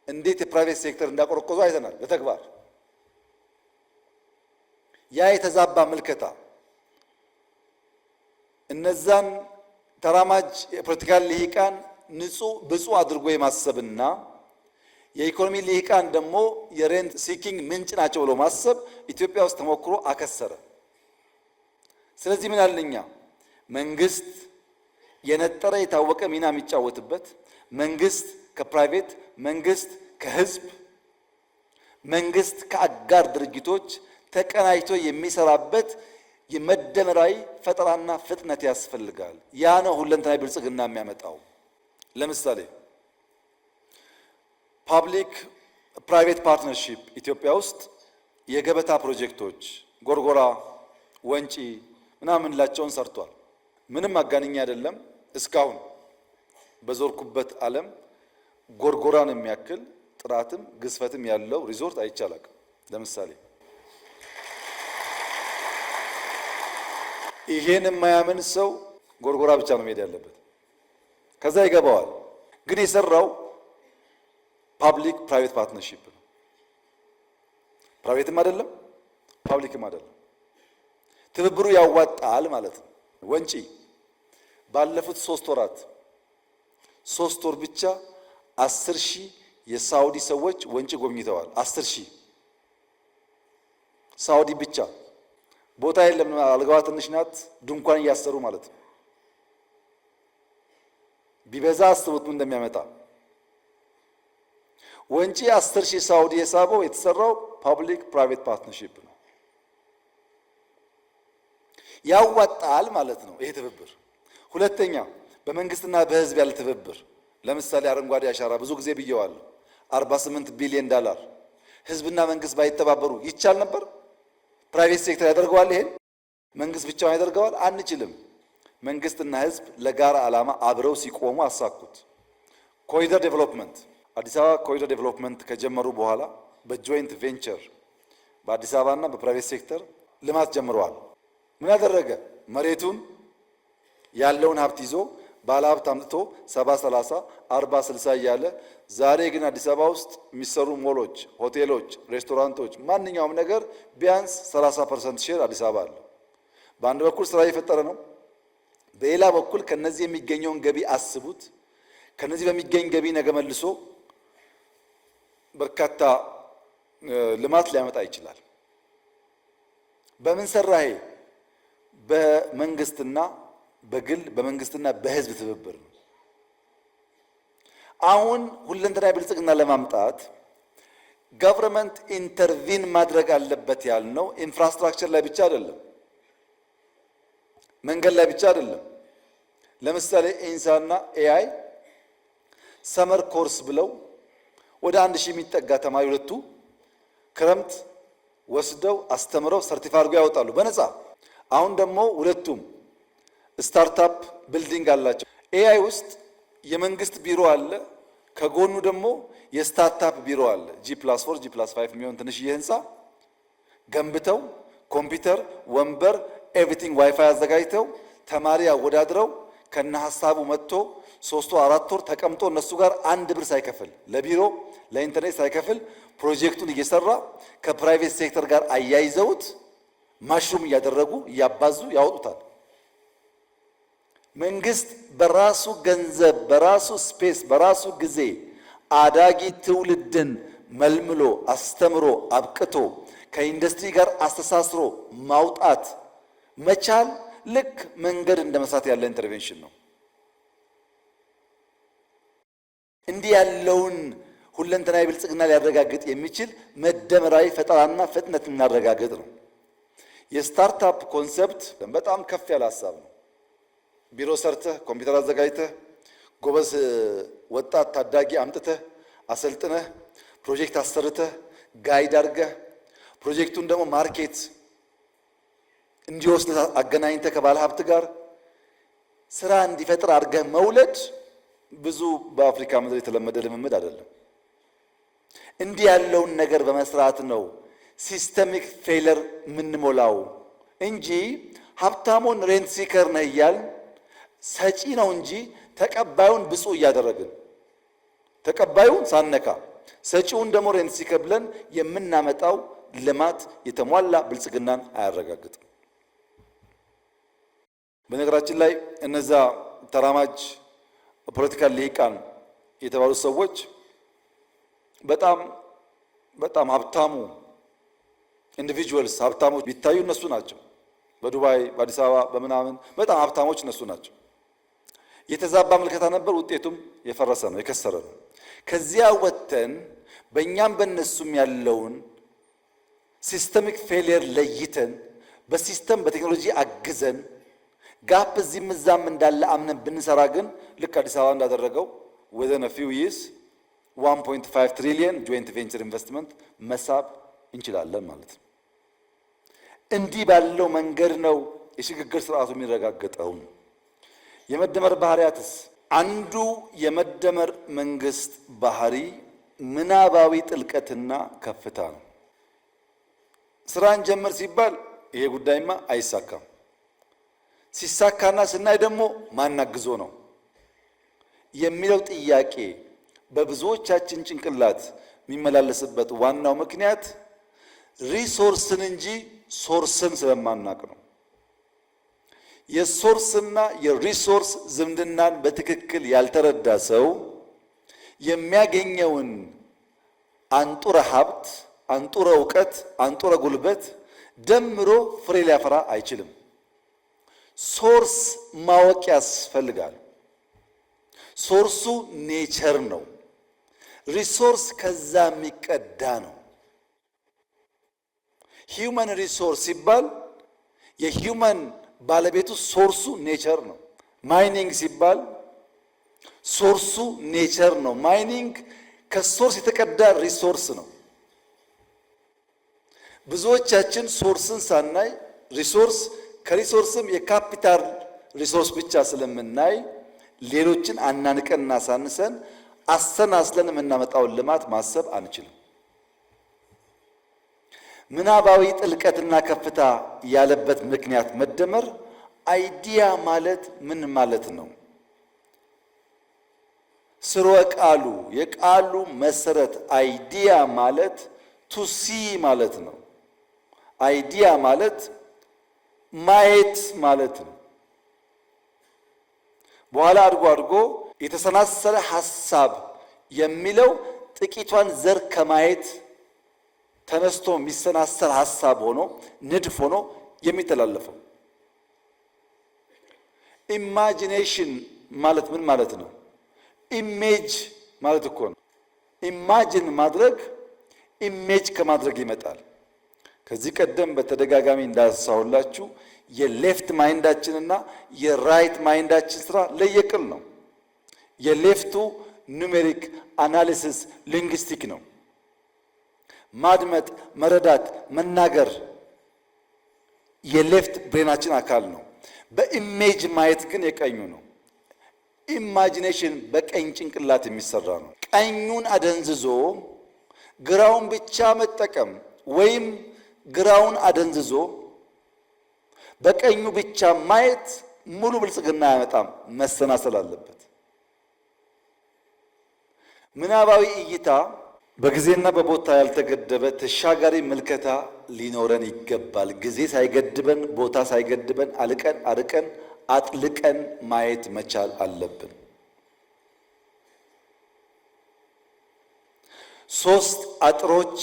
እንዴት የፕራይቬት ሴክተር እንዳቆረቆዙ አይተናል በተግባር። ያ የተዛባ ምልከታ እነዛን ተራማጅ የፖለቲካ ልሂቃን ንጹህ ብፁዕ አድርጎ የማሰብና የኢኮኖሚ ልሂቃን ደግሞ የሬንት ሲኪንግ ምንጭ ናቸው ብሎ ማሰብ ኢትዮጵያ ውስጥ ተሞክሮ አከሰረ። ስለዚህ ምን አለኛ መንግስት የነጠረ የታወቀ ሚና የሚጫወትበት መንግስት ከፕራይቬት መንግስት ከህዝብ መንግስት ከአጋር ድርጅቶች ተቀናጅቶ የሚሰራበት የመደመራዊ ፈጠራና ፍጥነት ያስፈልጋል። ያ ነው ሁለንተናዊ ብልጽግና የሚያመጣው። ለምሳሌ ፓብሊክ ፕራይቬት ፓርትነርሺፕ ኢትዮጵያ ውስጥ የገበታ ፕሮጀክቶች ጎርጎራ፣ ወንጪ ምናምን ላቸውን ሰርቷል። ምንም አጋንኛ አይደለም። እስካሁን በዞርኩበት ዓለም ጎርጎራን የሚያክል ጥራትም ግዝፈትም ያለው ሪዞርት አይቻላል። ለምሳሌ ይሄን የማያምን ሰው ጎርጎራ ብቻ ነው መሄድ ያለበት፣ ከዛ ይገባዋል። ግን የሰራው ፓብሊክ ፕራይቬት ፓርትነርሺፕ ነው። ፕራይቬትም አይደለም ፓብሊክም አይደለም። ትብብሩ ያዋጣል ማለት ነው። ወንጪ ባለፉት 3 ወራት 3 ወር ብቻ 10,000 የሳውዲ ሰዎች ወንጪ ጎብኝተዋል። 10,000 ሳውዲ ብቻ። ቦታ የለም፣ አልጋዋ ትንሽ ናት፣ ድንኳን እያሰሩ ማለት ነው። ቢበዛ አስቡት ምን እንደሚያመጣ። ወንጪ 10,000 ሳውዲ የሳበው የተሰራው ፓብሊክ ፕራይቬት ፓርትነርሺፕ ነው። ያዋጣል ማለት ነው ይሄ ትብብር። ሁለተኛ በመንግስትና በህዝብ ያለ ትብብር። ለምሳሌ አረንጓዴ አሻራ ብዙ ጊዜ ብየዋለሁ። 48 ቢሊዮን ዶላር ህዝብና መንግስት ባይተባበሩ ይቻል ነበር? ፕራይቬት ሴክተር ያደርገዋል? ይሄን መንግስት ብቻውን ያደርገዋል? አንችልም። መንግስትና ህዝብ ለጋራ ዓላማ አብረው ሲቆሙ አሳኩት። ኮሪደር ዴቨሎፕመንት አዲስ አበባ ኮሪደር ዴቨሎፕመንት ከጀመሩ በኋላ በጆይንት ቬንቸር በአዲስ አበባና በፕራይቬት ሴክተር ልማት ጀምረዋል። ምን ያደረገ? መሬቱን ያለውን ሀብት ይዞ ባለ ሀብት አምጥቶ 70-30 40-60 እያለ ዛሬ ግን አዲስ አበባ ውስጥ የሚሰሩ ሞሎች፣ ሆቴሎች፣ ሬስቶራንቶች ማንኛውም ነገር ቢያንስ 30% ሼር አዲስ አበባ አለ። በአንድ በኩል ስራ እየፈጠረ ነው። በሌላ በኩል ከነዚህ የሚገኘውን ገቢ አስቡት። ከነዚህ በሚገኝ ገቢ ነገ መልሶ በርካታ ልማት ሊያመጣ ይችላል። በምን ሰራሄ? በመንግስትና በግል በመንግስትና በህዝብ ትብብር ነው። አሁን ሁለንተናዊ ብልጽግና ለማምጣት ገቨርንመንት ኢንተርቪን ማድረግ አለበት ያልነው ኢንፍራስትራክቸር ላይ ብቻ አይደለም፣ መንገድ ላይ ብቻ አይደለም። ለምሳሌ ኢንሳና ኤአይ ሰመር ኮርስ ብለው ወደ 1000 የሚጠጋ ተማሪ ሁለቱ ክረምት ወስደው አስተምረው ሰርቲፋይድ አድርገው ያወጣሉ በነፃ። አሁን ደግሞ ሁለቱም ስታርታፕ ቢልዲንግ አላቸው። ኤአይ ውስጥ የመንግስት ቢሮ አለ፣ ከጎኑ ደግሞ የስታርታፕ ቢሮ አለ። G+4 G+5 የሚሆን ትንሽዬ ህንፃ ገንብተው ኮምፒውተር፣ ወንበር፣ ኤቭሪቲንግ ዋይፋይ አዘጋጅተው ተማሪ አወዳድረው ከነ ሐሳቡ መጥቶ 3 ወር 4 ወር ተቀምጦ እነሱ ጋር 1 ብር ሳይከፍል ለቢሮ ለኢንተርኔት ሳይከፍል ፕሮጀክቱን እየሰራ ከፕራይቬት ሴክተር ጋር አያይዘውት ማሽሩም እያደረጉ እያባዙ ያወጡታል። መንግስት በራሱ ገንዘብ በራሱ ስፔስ በራሱ ጊዜ አዳጊ ትውልድን መልምሎ አስተምሮ አብቅቶ ከኢንዱስትሪ ጋር አስተሳስሮ ማውጣት መቻል ልክ መንገድ እንደመስራት ያለ ኢንተርቬንሽን ነው። እንዲህ ያለውን ሁለንተናዊ ብልጽግና ሊያረጋግጥ የሚችል መደመራዊ ፈጠራና ፍጥነት እናረጋግጥ ነው። የስታርታፕ ኮንሰፕት በጣም ከፍ ያለ ሀሳብ ነው። ቢሮ ሰርተህ ኮምፒውተር አዘጋጅተህ ጎበዝ ወጣት ታዳጊ አምጥተህ አሰልጥነህ ፕሮጀክት አሰርተህ ጋይድ አድርገህ ፕሮጀክቱን ደግሞ ማርኬት እንዲወስድ አገናኝተህ ከባለ ሀብት ጋር ስራ እንዲፈጥር አድርገህ መውለድ ብዙ በአፍሪካ ምድር የተለመደ ልምምድ አይደለም። እንዲህ ያለውን ነገር በመስራት ነው ሲስተሚክ ፌለር የምንሞላው እንጂ ሀብታሙን ሬንት ሲከር ነህ እያልን ሰጪ ነው እንጂ ተቀባዩን ብፁዕ እያደረግን ተቀባዩን ሳነካ ሰጪውን ደግሞ ሬንት ሲከር ብለን የምናመጣው ልማት የተሟላ ብልጽግናን አያረጋግጥም። በነገራችን ላይ እነዛ ተራማጅ ፖለቲካል ልሂቃን የተባሉ ሰዎች በጣም በጣም ሀብታሙ ኢንዲቪጁዋልስ ሀብታሞች ቢታዩ እነሱ ናቸው። በዱባይ በአዲስ አበባ በምናምን በጣም ሀብታሞች እነሱ ናቸው። የተዛባ ምልከታ ነበር። ውጤቱም የፈረሰ ነው፣ የከሰረ ነው። ከዚያ ወጥተን በእኛም በእነሱም ያለውን ሲስተሚክ ፌሊየር ለይተን በሲስተም በቴክኖሎጂ አግዘን ጋፕ እዚህም እዛም እንዳለ አምነን ብንሰራ ግን ልክ አዲስ አበባ እንዳደረገው within a few years 1.5 ትሪሊየን ጆይንት ቬንቸር ኢንቨስትመንት መሳብ እንችላለን ማለት ነው። እንዲህ ባለው መንገድ ነው የሽግግር ስርዓቱ የሚረጋገጠው። የመደመር ባህሪያትስ አንዱ የመደመር መንግስት ባህሪ ምናባዊ ጥልቀትና ከፍታ ነው። ስራን ጀምር ሲባል ይሄ ጉዳይማ አይሳካም፣ ሲሳካና ስናይ ደግሞ ማናግዞ ነው የሚለው ጥያቄ በብዙዎቻችን ጭንቅላት የሚመላለስበት ዋናው ምክንያት ሪሶርስን እንጂ ሶርስን ስለማናቅ ነው። የሶርስና የሪሶርስ ዝምድናን በትክክል ያልተረዳ ሰው የሚያገኘውን አንጡረ ሀብት፣ አንጡረ እውቀት፣ አንጡረ ጉልበት ደምሮ ፍሬ ሊያፈራ አይችልም። ሶርስ ማወቅ ያስፈልጋል። ሶርሱ ኔቸር ነው። ሪሶርስ ከዛ የሚቀዳ ነው። ሂውመን ሪሶርስ ሲባል የሂውመን ባለቤቱ ሶርሱ ኔቸር ነው። ማይኒንግ ሲባል ሶርሱ ኔቸር ነው። ማይኒንግ ከሶርስ የተቀዳ ሪሶርስ ነው። ብዙዎቻችን ሶርስን ሳናይ ሪሶርስ ከሪሶርስም የካፒታል ሪሶርስ ብቻ ስለምናይ ሌሎችን አናንቀንና ሳንሰን አሰናስለን የምናመጣውን ልማት ማሰብ አንችልም። ምናባዊ ጥልቀትና ከፍታ ያለበት ምክንያት መደመር አይዲያ ማለት ምን ማለት ነው? ስርወ ቃሉ የቃሉ መሰረት አይዲያ ማለት ቱ ሲ ማለት ነው። አይዲያ ማለት ማየት ማለት ነው። በኋላ አድጎ አድጎ የተሰናሰለ ሐሳብ የሚለው ጥቂቷን ዘር ከማየት ተነስቶ የሚሰናሰል ሐሳብ ሆኖ ንድፍ ሆኖ የሚተላለፈው። ኢማጂኔሽን ማለት ምን ማለት ነው? ኢሜጅ ማለት እኮ ነው። ኢማጂን ማድረግ ኢሜጅ ከማድረግ ይመጣል። ከዚህ ቀደም በተደጋጋሚ እንዳሳሁላችሁ የሌፍት ማይንዳችንና የራይት ማይንዳችን ስራ ለየቅል ነው። የሌፍቱ ኑሜሪክ አናሊሲስ ሊንግስቲክ ነው። ማድመጥ፣ መረዳት፣ መናገር የሌፍት ብሬናችን አካል ነው። በኢሜጅ ማየት ግን የቀኙ ነው። ኢማጂኔሽን በቀኝ ጭንቅላት የሚሰራ ነው። ቀኙን አደንዝዞ ግራውን ብቻ መጠቀም ወይም ግራውን አደንዝዞ በቀኙ ብቻ ማየት ሙሉ ብልጽግና አያመጣም። መሰናሰል አለበት። ምናባዊ እይታ በጊዜና በቦታ ያልተገደበ ተሻጋሪ ምልከታ ሊኖረን ይገባል። ጊዜ ሳይገድበን፣ ቦታ ሳይገድበን አልቀን አርቀን አጥልቀን ማየት መቻል አለብን። ሶስት አጥሮች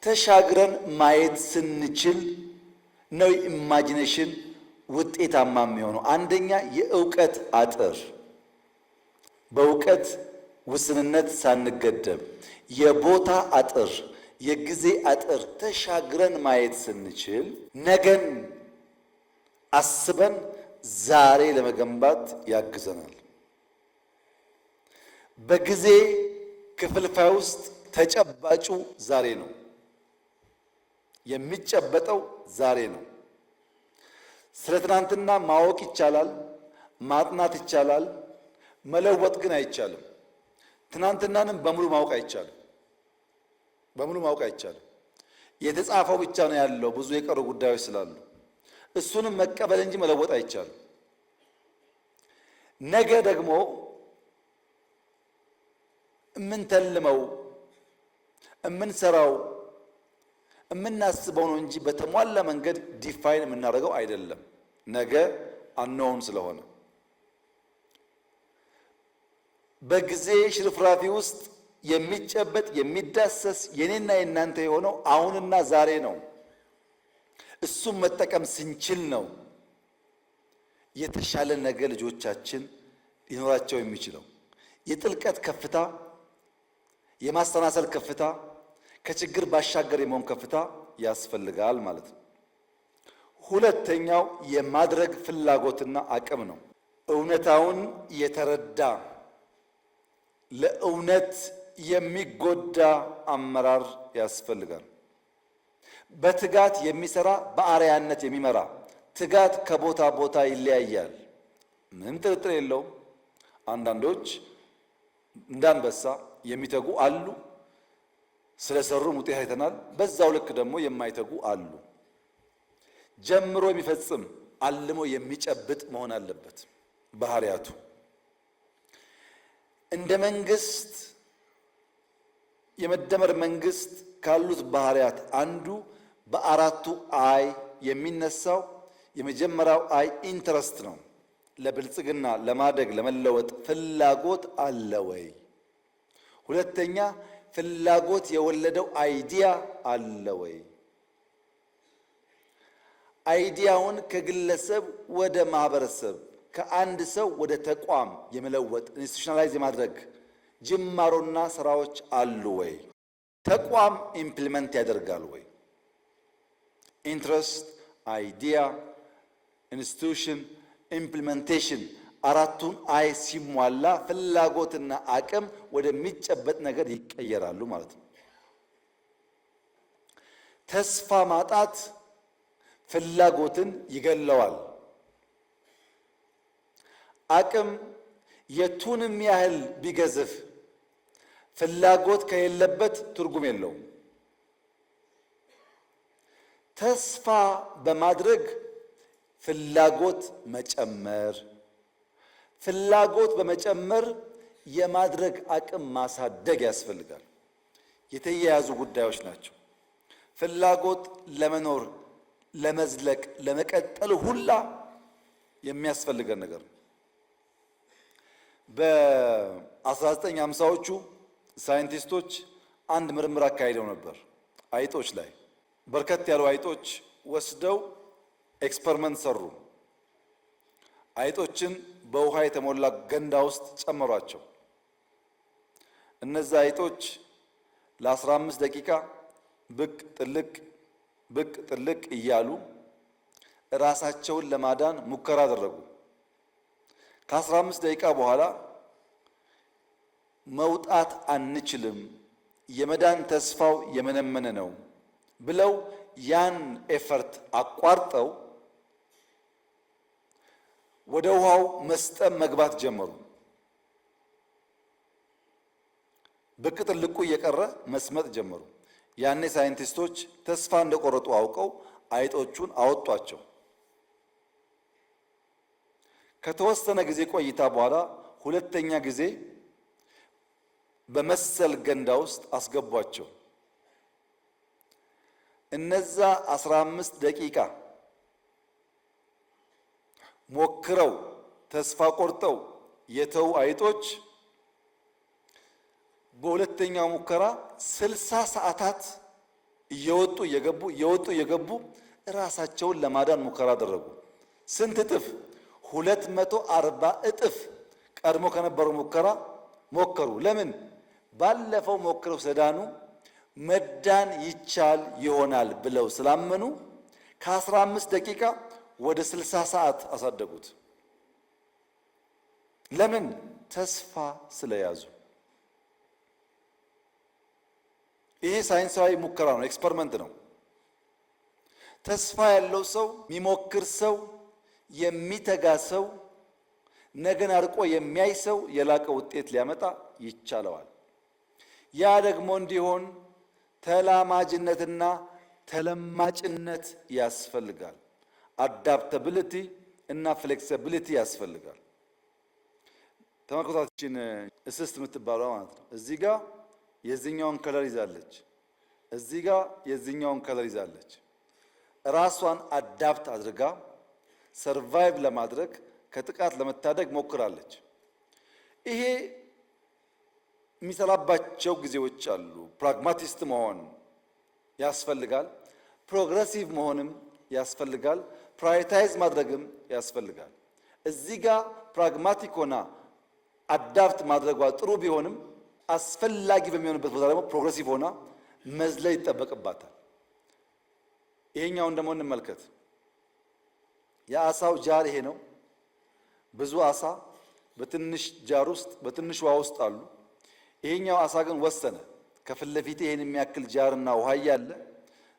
ተሻግረን ማየት ስንችል ነው ኢማጂኔሽን ውጤታማ የሚሆነው። አንደኛ የእውቀት አጥር፣ በእውቀት ውስንነት ሳንገደብ፣ የቦታ አጥር፣ የጊዜ አጥር ተሻግረን ማየት ስንችል ነገን አስበን ዛሬ ለመገንባት ያግዘናል። በጊዜ ክፍልፋይ ውስጥ ተጨባጩ ዛሬ ነው። የሚጨበጠው ዛሬ ነው። ስለ ትናንትና ማወቅ ይቻላል፣ ማጥናት ይቻላል፣ መለወጥ ግን አይቻልም። ትናንትናንም በሙሉ ማወቅ አይቻልም። በሙሉ ማወቅ አይቻልም። የተጻፈው ብቻ ነው ያለው፣ ብዙ የቀሩ ጉዳዮች ስላሉ እሱንም መቀበል እንጂ መለወጥ አይቻልም። ነገ ደግሞ እምንተልመው እምንሰራው እምናስበው ነው እንጂ በተሟላ መንገድ ዲፋይን የምናደርገው አይደለም። ነገ አንኖን ስለሆነ በጊዜ ሽርፍራፊ ውስጥ የሚጨበጥ የሚዳሰስ የኔና የናንተ የሆነው አሁንና ዛሬ ነው። እሱም መጠቀም ስንችል ነው የተሻለ ነገ ልጆቻችን ሊኖራቸው የሚችለው። የጥልቀት ከፍታ፣ የማስተናሰል ከፍታ፣ ከችግር ባሻገር የመሆን ከፍታ ያስፈልጋል ማለት ነው። ሁለተኛው የማድረግ ፍላጎትና አቅም ነው። እውነታውን የተረዳ ለእውነት የሚጎዳ አመራር ያስፈልጋል። በትጋት የሚሰራ በአርአያነት የሚመራ። ትጋት ከቦታ ቦታ ይለያያል፣ ምንም ጥርጥር የለውም። አንዳንዶች እንዳንበሳ የሚተጉ አሉ፣ ስለሰሩም ውጤት አይተናል። በዛው ልክ ደግሞ የማይተጉ አሉ። ጀምሮ የሚፈጽም አልሞ የሚጨብጥ መሆን አለበት ባህሪያቱ። እንደ መንግስት የመደመር መንግስት ካሉት ባህሪያት አንዱ በአራቱ አይ የሚነሳው የመጀመሪያው አይ ኢንትረስት ነው። ለብልጽግና ለማደግ ለመለወጥ ፍላጎት አለ ወይ? ሁለተኛ ፍላጎት የወለደው አይዲያ አለ ወይ? አይዲያውን ከግለሰብ ወደ ማህበረሰብ ከአንድ ሰው ወደ ተቋም የመለወጥ ኢንስቲቱሽናላይዝ የማድረግ ጅማሮና ስራዎች አሉ ወይ? ተቋም ኢምፕሊመንት ያደርጋል ወይ? ኢንትረስት፣ አይዲያ፣ ኢንስቲቱሽን፣ ኢምፕሊሜንቴሽን አራቱን አይ ሲሟላ ፍላጎትና አቅም ወደሚጨበጥ ነገር ይቀየራሉ ማለት ነው። ተስፋ ማጣት ፍላጎትን ይገለዋል። አቅም የቱንም ያህል ቢገዝፍ ፍላጎት ከሌለበት ትርጉም የለውም። ተስፋ በማድረግ ፍላጎት መጨመር፣ ፍላጎት በመጨመር የማድረግ አቅም ማሳደግ ያስፈልጋል። የተያያዙ ጉዳዮች ናቸው። ፍላጎት ለመኖር ለመዝለቅ ለመቀጠል ሁላ የሚያስፈልገን ነገር ነው። በ1950ዎቹ ሳይንቲስቶች አንድ ምርምር አካሂደው ነበር። አይጦች ላይ በርከት ያሉ አይጦች ወስደው ኤክስፐሪመንት ሰሩ። አይጦችን በውሃ የተሞላ ገንዳ ውስጥ ጨመሯቸው። እነዛ አይጦች ለ15 ደቂቃ ብቅ ጥልቅ እያሉ ራሳቸውን ለማዳን ሙከራ አደረጉ። ከ15 ደቂቃ በኋላ መውጣት አንችልም፣ የመዳን ተስፋው የመነመነ ነው ብለው ያን ኤፈርት አቋርጠው ወደ ውሃው መስጠም መግባት ጀመሩ። ብቅ ጥልቁ እየቀረ መስመጥ ጀመሩ። ያኔ ሳይንቲስቶች ተስፋ እንደቆረጡ አውቀው አይጦቹን አወጧቸው። ከተወሰነ ጊዜ ቆይታ በኋላ ሁለተኛ ጊዜ በመሰል ገንዳ ውስጥ አስገቧቸው። እነዛ 15 ደቂቃ ሞክረው ተስፋ ቆርጠው የተው አይጦች በሁለተኛው ሙከራ 60 ሰዓታት እየወጡ እየገቡ ራሳቸውን ለማዳን ሙከራ አደረጉ። ስንት እጥፍ? 240 እጥፍ ቀድሞ ከነበረው ሙከራ ሞከሩ። ለምን? ባለፈው ሞክረው ስለዳኑ መዳን ይቻል ይሆናል ብለው ስላመኑ ከ15 ደቂቃ ወደ 60 ሰዓት አሳደጉት። ለምን? ተስፋ ስለያዙ። ይሄ ሳይንሳዊ ሙከራ ነው፣ ኤክስፐሪመንት ነው። ተስፋ ያለው ሰው፣ የሚሞክር ሰው፣ የሚተጋ ሰው፣ ነገን አርቆ የሚያይ ሰው የላቀ ውጤት ሊያመጣ ይቻለዋል። ያ ደግሞ እንዲሆን ተላማጅነትና ተለማጭነት ያስፈልጋል። አዳፕታቢሊቲ እና ፍሌክሲቢሊቲ ያስፈልጋል። ተመልከቷችን እስስት የምትባለው ማለት ነው። እዚህ ጋር የዚህኛውን ከለር ይዛለች፣ እዚህ ጋር የዚህኛውን ከለር ይዛለች። ራሷን አዳፕት አድርጋ ሰርቫይቭ ለማድረግ ከጥቃት ለመታደግ ሞክራለች። ይሄ የሚሰራባቸው ጊዜዎች አሉ። ፕራግማቲስት መሆን ያስፈልጋል። ፕሮግረሲቭ መሆንም ያስፈልጋል። ፕራዮሪታይዝ ማድረግም ያስፈልጋል። እዚህ ጋር ፕራግማቲክ ሆና አዳፕት ማድረጓ ጥሩ ቢሆንም አስፈላጊ በሚሆንበት ቦታ ደግሞ ፕሮግረሲቭ ሆና መዝለል ይጠበቅባታል። ይሄኛውን ደግሞ እንመልከት። የአሳው ጃር ይሄ ነው። ብዙ አሳ በትንሽ ጃር ውስጥ በትንሽ ውሃ ውስጥ አሉ። ይሄኛው አሳ ግን ወሰነ። ከፊት ለፊቴ ይሄን የሚያክል ጃርና ውሃ እያለ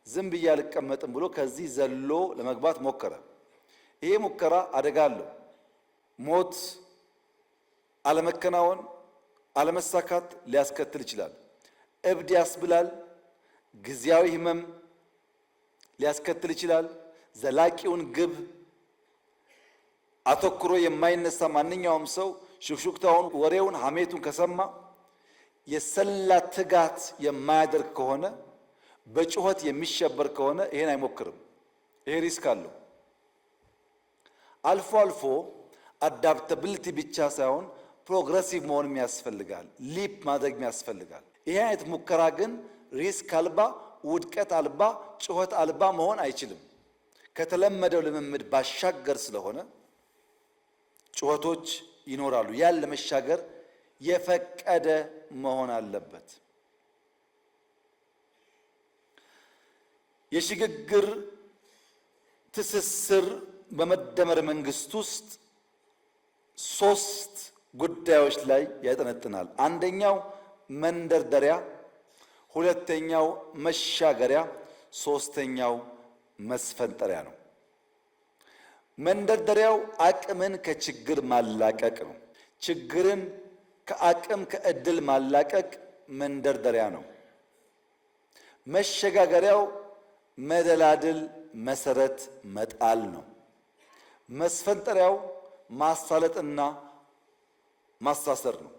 ዝም ብዬ አልቀመጥም ብሎ ከዚህ ዘሎ ለመግባት ሞከረ። ይሄ ሙከራ አደጋ አለው። ሞት፣ አለመከናወን፣ አለመሳካት ሊያስከትል ይችላል። እብድ ያስብላል። ጊዜያዊ ህመም ሊያስከትል ይችላል። ዘላቂውን ግብ አተኩሮ የማይነሳ ማንኛውም ሰው ሹክሹክታውን፣ ወሬውን፣ ሐሜቱን ከሰማ የሰላ ትጋት የማያደርግ ከሆነ በጩኸት የሚሸበር ከሆነ ይሄን አይሞክርም። ይሄ ሪስክ አለው። አልፎ አልፎ አዳፕታቢሊቲ ብቻ ሳይሆን ፕሮግረሲቭ መሆንም ያስፈልጋል። ሊፕ ማድረግ ያስፈልጋል። ይሄ አይነት ሙከራ ግን ሪስክ አልባ፣ ውድቀት አልባ፣ ጩኸት አልባ መሆን አይችልም። ከተለመደው ልምምድ ባሻገር ስለሆነ ጩኸቶች ይኖራሉ። ያን ለመሻገር የፈቀደ መሆን አለበት። የሽግግር ትስስር በመደመር መንግስት ውስጥ ሶስት ጉዳዮች ላይ ያጠነጥናል። አንደኛው መንደርደሪያ፣ ሁለተኛው መሻገሪያ፣ ሶስተኛው መስፈንጠሪያ ነው። መንደርደሪያው አቅምን ከችግር ማላቀቅ ነው። ችግርን ከአቅም ከእድል ማላቀቅ መንደርደሪያ ነው። መሸጋገሪያው መደላድል መሰረት መጣል ነው። መስፈንጠሪያው ማሳለጥና ማሳሰር ነው።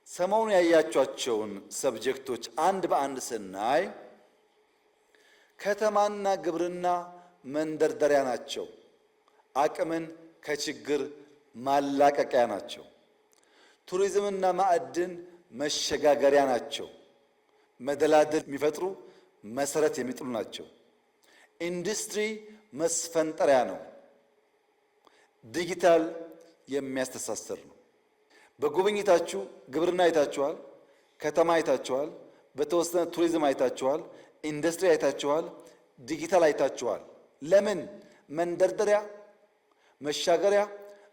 ሰሞኑን ያያቸዋቸውን ሰብጀክቶች አንድ በአንድ ስናይ ከተማና ግብርና መንደርደሪያ ናቸው። አቅምን ከችግር ማላቀቂያ ናቸው። ቱሪዝምና ማዕድን መሸጋገሪያ ናቸው። መደላድል የሚፈጥሩ መሰረት የሚጥሉ ናቸው። ኢንዱስትሪ መስፈንጠሪያ ነው። ዲጂታል የሚያስተሳስር ነው። በጉብኝታችሁ ግብርና አይታችኋል፣ ከተማ አይታችኋል፣ በተወሰነ ቱሪዝም አይታችኋል፣ ኢንዱስትሪ አይታችኋል፣ ዲጂታል አይታችኋል። ለምን? መንደርደሪያ፣ መሻገሪያ፣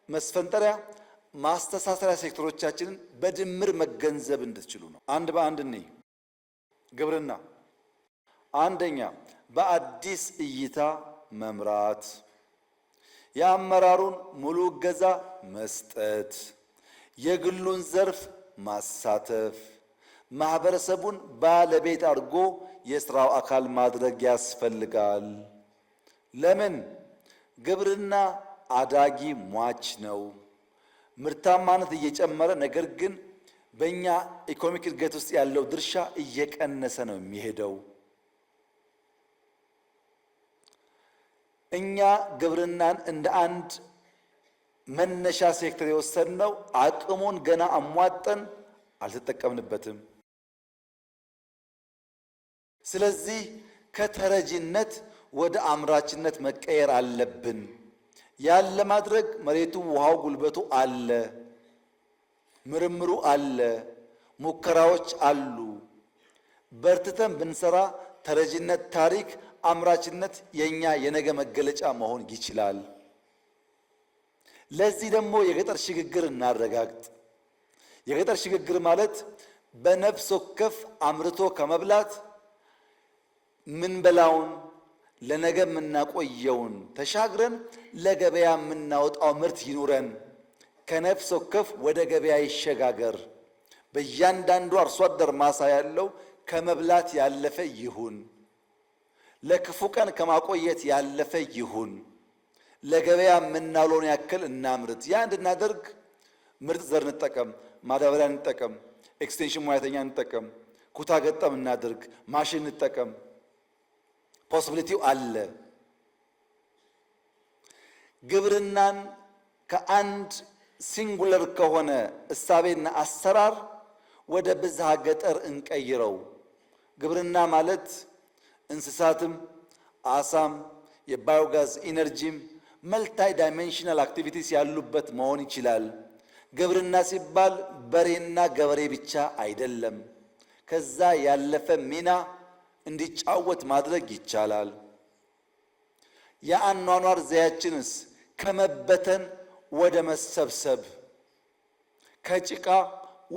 መስፈንጠሪያ፣ ማስተሳሰሪያ ሴክተሮቻችንን በድምር መገንዘብ እንድትችሉ ነው። አንድ በአንድ እንይ። ግብርና አንደኛ በአዲስ እይታ መምራት፣ የአመራሩን ሙሉ እገዛ መስጠት፣ የግሉን ዘርፍ ማሳተፍ፣ ማህበረሰቡን ባለቤት አድርጎ የስራው አካል ማድረግ ያስፈልጋል። ለምን? ግብርና አዳጊ ሟች ነው። ምርታማነት እየጨመረ ነገር ግን በእኛ ኢኮኖሚክ እድገት ውስጥ ያለው ድርሻ እየቀነሰ ነው የሚሄደው። እኛ ግብርናን እንደ አንድ መነሻ ሴክተር የወሰድነው አቅሙን ገና አሟጠን አልተጠቀምንበትም። ስለዚህ ከተረጂነት ወደ አምራችነት መቀየር አለብን። ያን ለማድረግ መሬቱ፣ ውሃው፣ ጉልበቱ አለ፣ ምርምሩ አለ፣ ሙከራዎች አሉ። በርትተን ብንሰራ ተረጂነት ታሪክ፣ አምራችነት የኛ የነገ መገለጫ መሆን ይችላል። ለዚህ ደግሞ የገጠር ሽግግር እናረጋግጥ። የገጠር ሽግግር ማለት በነፍስ ወከፍ አምርቶ ከመብላት ምንበላውን ለነገ የምናቆየውን ተሻግረን ለገበያ የምናወጣው ምርት ይኑረን። ከነፍስ ወከፍ ወደ ገበያ ይሸጋገር። በእያንዳንዱ አርሶ አደር ማሳ ያለው ከመብላት ያለፈ ይሁን። ለክፉ ቀን ከማቆየት ያለፈ ይሁን። ለገበያ የምናውለውን ያክል እናምርት። ያ እንድናደርግ ምርጥ ዘር እንጠቀም፣ ማዳበሪያ እንጠቀም፣ ኤክስቴንሽን ሙያተኛ እንጠቀም፣ ኩታ ገጠም እናድርግ፣ ማሽን እንጠቀም። ፖሲቢሊቲው አለ። ግብርናን ከአንድ ሲንጉለር ከሆነ እሳቤና አሰራር ወደ ብዝሃ ገጠር እንቀይረው። ግብርና ማለት እንስሳትም፣ አሳም፣ የባዮጋዝ ኢነርጂም መልታይ ዳይሜንሽናል አክቲቪቲስ ያሉበት መሆን ይችላል። ግብርና ሲባል በሬና ገበሬ ብቻ አይደለም። ከዛ ያለፈ ሚና እንዲጫወት ማድረግ ይቻላል። የአኗኗር ዘያችንስ ከመበተን ወደ መሰብሰብ፣ ከጭቃ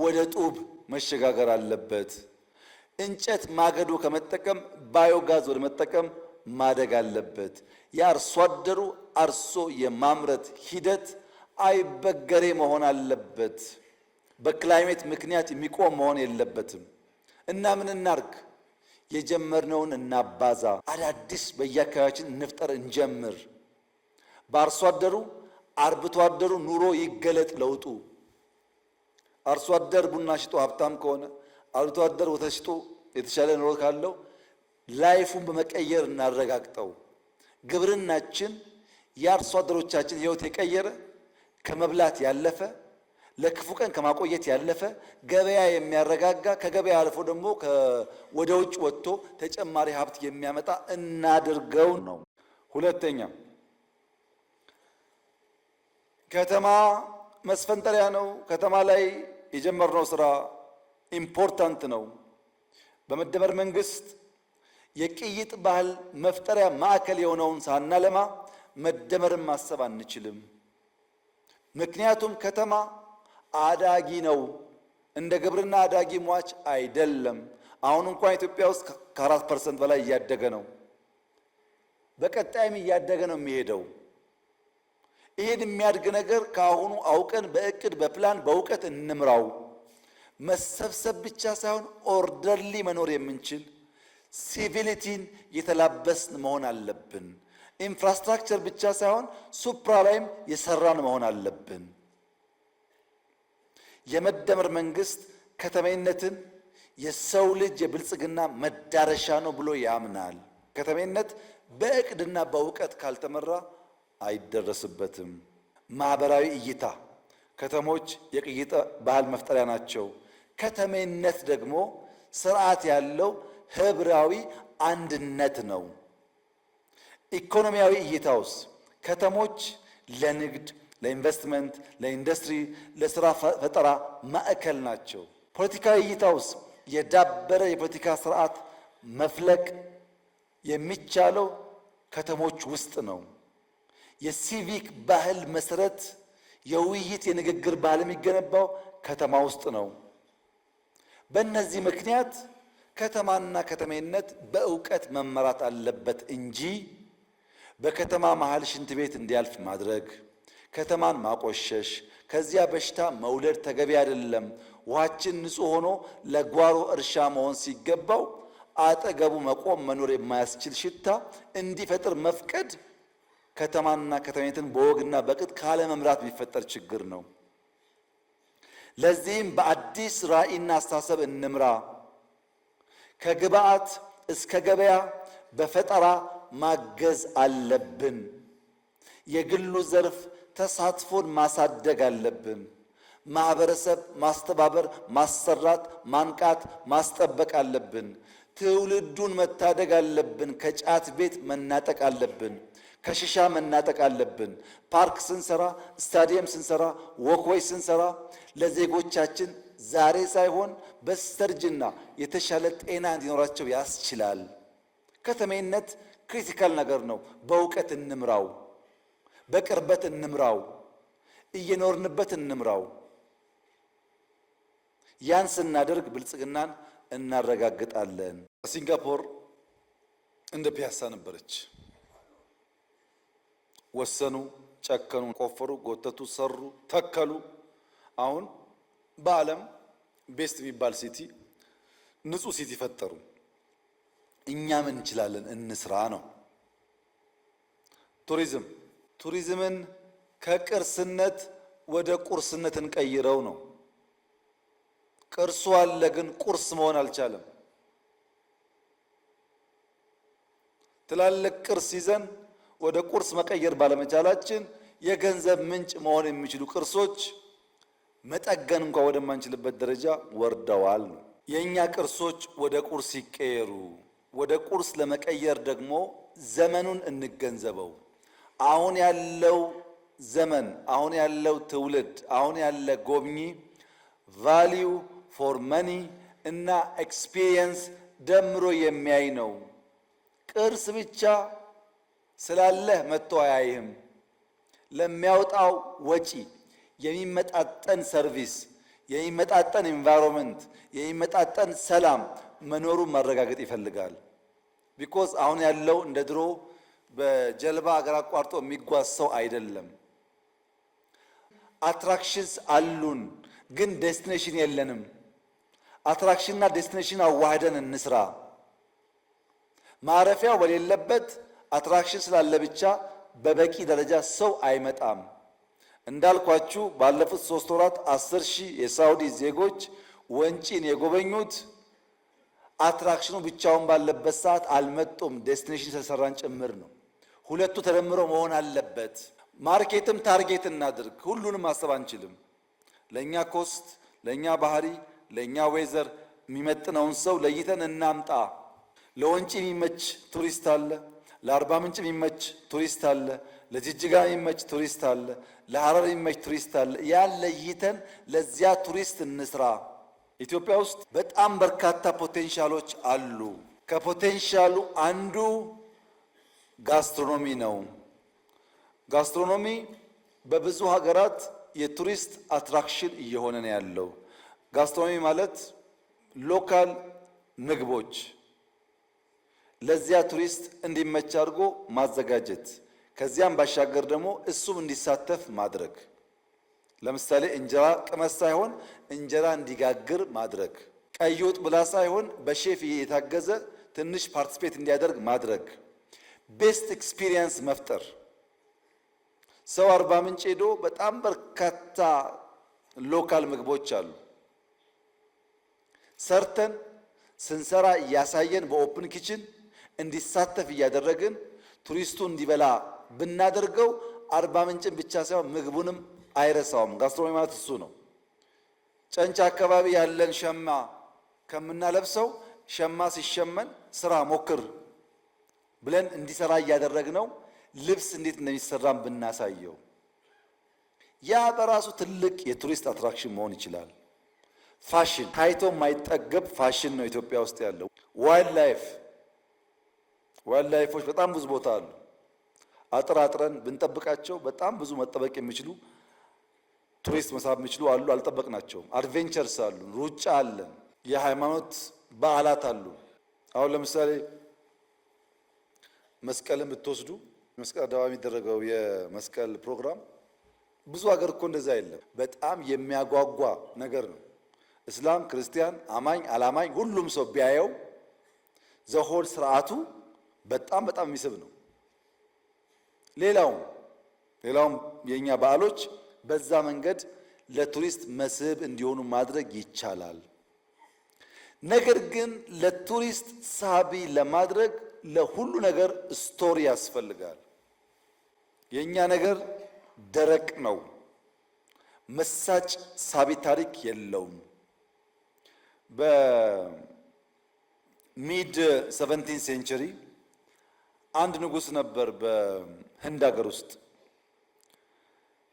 ወደ ጡብ መሸጋገር አለበት። እንጨት ማገዶ ከመጠቀም ባዮጋዝ ወደ መጠቀም ማደግ አለበት። የአርሶ አደሩ አርሶ የማምረት ሂደት አይበገሬ መሆን አለበት። በክላይሜት ምክንያት የሚቆም መሆን የለበትም። እና ምን እናርግ? የጀመርነውን እናባዛ። አዳዲስ በየአካባቢያችን እንፍጠር፣ እንጀምር። በአርሶ አደሩ አርብቶ አደሩ ኑሮ ይገለጥ ለውጡ። አርሶ አደር ቡና ሽጦ ሀብታም ከሆነ አርብቶ አደር ወተት ሽጦ የተሻለ ኑሮ ካለው ላይፉን በመቀየር እናረጋግጠው። ግብርናችን የአርሶ አደሮቻችን ሕይወት የቀየረ ከመብላት ያለፈ ለክፉ ቀን ከማቆየት ያለፈ ገበያ የሚያረጋጋ ከገበያ አልፎ ደግሞ ወደ ውጭ ወጥቶ ተጨማሪ ሀብት የሚያመጣ እናድርገው ነው። ሁለተኛ ከተማ መስፈንጠሪያ ነው። ከተማ ላይ የጀመርነው ስራ ኢምፖርታንት ነው። በመደመር መንግስት የቅይጥ ባህል መፍጠሪያ ማዕከል የሆነውን ሳናለማ መደመርን ማሰብ አንችልም። ምክንያቱም ከተማ አዳጊ ነው። እንደ ግብርና አዳጊ ሟች አይደለም። አሁን እንኳን ኢትዮጵያ ውስጥ ከ4% በላይ እያደገ ነው። በቀጣይም እያደገ ነው የሚሄደው። ይሄን የሚያድግ ነገር ከአሁኑ አውቀን በእቅድ በፕላን በእውቀት እንምራው። መሰብሰብ ብቻ ሳይሆን ኦርደርሊ መኖር የምንችል ሲቪሊቲን የተላበስን መሆን አለብን። ኢንፍራስትራክቸር ብቻ ሳይሆን ሱፕራ ላይም የሰራን መሆን አለብን። የመደመር መንግስት ከተሜነትን የሰው ልጅ የብልጽግና መዳረሻ ነው ብሎ ያምናል። ከተሜነት በእቅድና በእውቀት ካልተመራ አይደረስበትም። ማህበራዊ እይታ ከተሞች የቅይጥ ባህል መፍጠሪያ ናቸው። ከተሜነት ደግሞ ስርዓት ያለው ህብራዊ አንድነት ነው። ኢኮኖሚያዊ እይታውስ ከተሞች ለንግድ፣ ለኢንቨስትመንት፣ ለኢንዱስትሪ፣ ለስራ ፈጠራ ማዕከል ናቸው። ፖለቲካዊ እይታውስ የዳበረ የፖለቲካ ስርዓት መፍለቅ የሚቻለው ከተሞች ውስጥ ነው። የሲቪክ ባህል መሰረት የውይይት የንግግር ባህል የሚገነባው ከተማ ውስጥ ነው። በእነዚህ ምክንያት ከተማና ከተሜነት በእውቀት መመራት አለበት እንጂ በከተማ መሃል ሽንት ቤት እንዲያልፍ ማድረግ፣ ከተማን ማቆሸሽ፣ ከዚያ በሽታ መውለድ ተገቢ አይደለም። ውሃችን ንጹህ ሆኖ ለጓሮ እርሻ መሆን ሲገባው አጠገቡ መቆም መኖር የማያስችል ሽታ እንዲፈጥር መፍቀድ ከተማና ከተሜነትን በወግና በቅጥ ካለ መምራት የሚፈጠር ችግር ነው። ለዚህም በአዲስ ራዕይና አስተሳሰብ እንምራ። ከግብዓት እስከ ገበያ በፈጠራ ማገዝ አለብን። የግሉ ዘርፍ ተሳትፎን ማሳደግ አለብን። ማህበረሰብ ማስተባበር፣ ማሰራት፣ ማንቃት፣ ማስጠበቅ አለብን። ትውልዱን መታደግ አለብን። ከጫት ቤት መናጠቅ አለብን። ከሽሻ መናጠቅ አለብን። ፓርክ ስንሰራ፣ ስታዲየም ስንሰራ፣ ወክወይ ስንሰራ ለዜጎቻችን ዛሬ ሳይሆን በስተርጅና የተሻለ ጤና እንዲኖራቸው ያስችላል። ከተሜነት ክሪቲካል ነገር ነው። በእውቀት እንምራው፣ በቅርበት እንምራው፣ እየኖርንበት እንምራው። ያን ስናደርግ ብልጽግናን እናረጋግጣለን። ሲንጋፖር እንደ ፒያሳ ነበረች። ወሰኑ፣ ጨከኑ፣ ቆፈሩ፣ ጎተቱ፣ ሰሩ፣ ተከሉ። አሁን በዓለም ቤስት የሚባል ሲቲ፣ ንጹህ ሲቲ ፈጠሩ። እኛ ምን እንችላለን? እንስራ ነው። ቱሪዝምን ከቅርስነት ወደ ቁርስነት እንቀይረው ነው። ቅርሱ አለ፣ ግን ቁርስ መሆን አልቻለም። ትላልቅ ቅርስ ይዘን ወደ ቁርስ መቀየር ባለመቻላችን የገንዘብ ምንጭ መሆን የሚችሉ ቅርሶች መጠገን እንኳን ወደማንችልበት ደረጃ ወርደዋል። የኛ ቅርሶች ወደ ቁርስ ይቀየሩ። ወደ ቁርስ ለመቀየር ደግሞ ዘመኑን እንገንዘበው። አሁን ያለው ዘመን፣ አሁን ያለው ትውልድ፣ አሁን ያለ ጎብኚ ቫልዩ ፎር መኒ እና ኤክስፒሪየንስ ደምሮ የሚያይ ነው። ቅርስ ብቻ ስላለህ መጥቶ አያይህም። ለሚያወጣው ወጪ የሚመጣጠን ሰርቪስ፣ የሚመጣጠን ኢንቫይሮንመንት፣ የሚመጣጠን ሰላም መኖሩን ማረጋገጥ ይፈልጋል። ቢኮዝ አሁን ያለው እንደ ድሮ በጀልባ አገር አቋርጦ የሚጓዝ ሰው አይደለም። አትራክሽንስ አሉን፣ ግን ዴስቲኔሽን የለንም። አትራክሽንና ዴስቲኔሽን አዋህደን እንስራ። ማረፊያው በሌለበት አትራክሽን ስላለ ብቻ በበቂ ደረጃ ሰው አይመጣም። እንዳልኳችሁ ባለፉት 3 ወራት 10,000 የሳውዲ ዜጎች ወንጪን የጎበኙት አትራክሽኑ ብቻውን ባለበት ሰዓት አልመጡም። ዴስቲኔሽን ስለሰራን ጭምር ነው። ሁለቱ ተደምሮ መሆን አለበት። ማርኬትም ታርጌት እናድርግ። ሁሉንም ማሰብ አንችልም። ለኛ ኮስት፣ ለኛ ባህሪ፣ ለኛ ዌዘር የሚመጥነውን ሰው ለይተን እናምጣ። ለወንጪ የሚመች ቱሪስት አለ፣ ለአርባ ምንጭ የሚመች ቱሪስት አለ፣ ለጅጅጋ የሚመች ቱሪስት አለ፣ ለሐረር የሚመች ቱሪስት አለ። ያን ለይተን ለዚያ ቱሪስት እንስራ። ኢትዮጵያ ውስጥ በጣም በርካታ ፖቴንሻሎች አሉ። ከፖቴንሻሉ አንዱ ጋስትሮኖሚ ነው። ጋስትሮኖሚ በብዙ ሀገራት የቱሪስት አትራክሽን እየሆነ ነው ያለው። ጋስትሮኖሚ ማለት ሎካል ምግቦች ለዚያ ቱሪስት እንዲመች አድርጎ ማዘጋጀት፣ ከዚያም ባሻገር ደግሞ እሱም እንዲሳተፍ ማድረግ። ለምሳሌ እንጀራ ቅመስ ሳይሆን እንጀራ እንዲጋግር ማድረግ፣ ቀይ ወጥ ብላ ሳይሆን በሼፍ የታገዘ ትንሽ ፓርቲስፔት እንዲያደርግ ማድረግ፣ ቤስት ኤክስፒሪየንስ መፍጠር። ሰው አርባ ምንጭ ሄዶ በጣም በርካታ ሎካል ምግቦች አሉ። ሰርተን ስንሰራ እያሳየን በኦፕን ኪችን እንዲሳተፍ እያደረግን ቱሪስቱ እንዲበላ ብናደርገው አርባ ምንጭን ብቻ ሳይሆን ምግቡንም አይረሳውም። ጋስትሮኖሚ ማለት እሱ ነው። ጨንቻ አካባቢ ያለን ሸማ ከምናለብሰው ሸማ ሲሸመን ስራ ሞክር ብለን እንዲሰራ እያደረግነው ልብስ እንዴት እንደሚሰራም ብናሳየው ያ በራሱ ትልቅ የቱሪስት አትራክሽን መሆን ይችላል። ፋሽን ታይቶ የማይጠገብ ፋሽን ነው ኢትዮጵያ ውስጥ ያለው። ዋይልድ ላይፎች በጣም ብዙ ቦታ አሉ። አጥረን ብንጠብቃቸው በጣም ብዙ መጠበቅ የሚችሉ ቱሪስት መሳብ የሚችሉ አሉ። አልጠበቅናቸውም። አድቬንቸርስ አሉ፣ ሩጫ አለን፣ የሃይማኖት በዓላት አሉ። አሁን ለምሳሌ መስቀልን ብትወስዱ መስቀል አደባባይ የሚደረገው የመስቀል ፕሮግራም ብዙ ሀገር እኮ እንደዛ የለም። በጣም የሚያጓጓ ነገር ነው። እስላም፣ ክርስቲያን፣ አማኝ፣ አላማኝ ሁሉም ሰው ቢያየው ዘሆል ስርዓቱ በጣም የሚስብ ነው። ሌላውም የኛ በዓሎች በዛ መንገድ ለቱሪስት መስህብ እንዲሆኑ ማድረግ ይቻላል። ነገር ግን ለቱሪስት ሳቢ ለማድረግ ለሁሉ ነገር ስቶሪ ያስፈልጋል። የኛ ነገር ደረቅ ነው። መሳጭ ሳቢ ታሪክ የለውም። በሚድ 17 ሴንቸሪ አንድ ንጉስ ነበር በህንድ ሀገር ውስጥ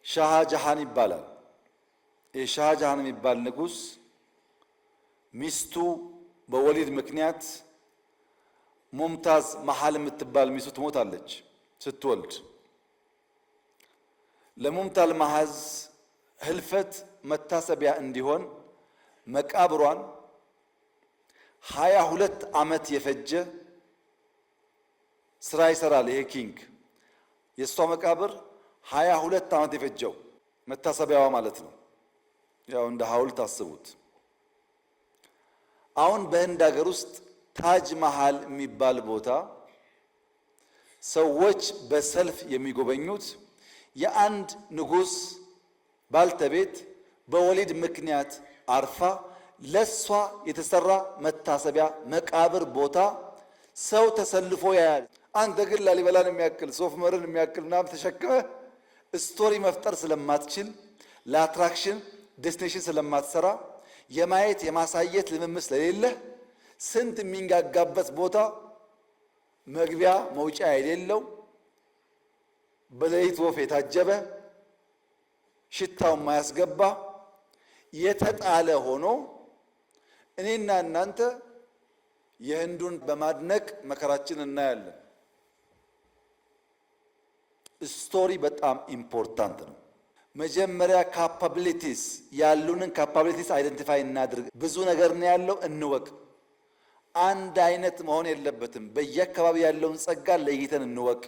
ሻሃ ጃሃን ይባላል። የሻሃ ጃሃን የሚባል ንጉስ ሚስቱ በወሊድ ምክንያት ሙምታዝ መሃል የምትባል ሚስቱ ትሞታለች ስትወልድ። ለሙምታዝ መሃል ህልፈት መታሰቢያ እንዲሆን መቃብሯን 22 ዓመት የፈጀ ስራ ይሰራል። ይሄ ኪንግ የእሷ መቃብር 22 ዓመት የፈጀው መታሰቢያዋ ማለት ነው። ያው እንደ ሐውልት አስቡት። አሁን በህንድ ሀገር ውስጥ ታጅ መሃል የሚባል ቦታ ሰዎች በሰልፍ የሚጎበኙት የአንድ ንጉስ ባልተቤት በወሊድ ምክንያት አርፋ ለሷ የተሰራ መታሰቢያ መቃብር ቦታ ሰው ተሰልፎ ያያል። አንተ ግን ላሊበላን የሚያክል ሶፍ ዑመርን የሚያክል ምናምን ተሸክመህ ስቶሪ መፍጠር ስለማትችል ለአትራክሽን ዴስቲኔሽን ስለማትሰራ የማየት የማሳየት ልምምድ ስለሌለህ ስንት የሚንጋጋበት ቦታ መግቢያ መውጫ የሌለው በሌሊት ወፍ የታጀበ ሽታው የማያስገባ የተጣለ ሆኖ እኔና እናንተ የህንዱን በማድነቅ መከራችን እናያለን። ስቶሪ በጣም ኢምፖርታንት ነው። መጀመሪያ ካፓቢሊቲስ ያሉንን ካፓቢሊቲስ አይደንቲፋይ እናድርግ። ብዙ ነገር ነው ያለው፣ እንወቅ። አንድ አይነት መሆን የለበትም። በየአካባቢ ያለውን ጸጋ ለይተን እንወቅ።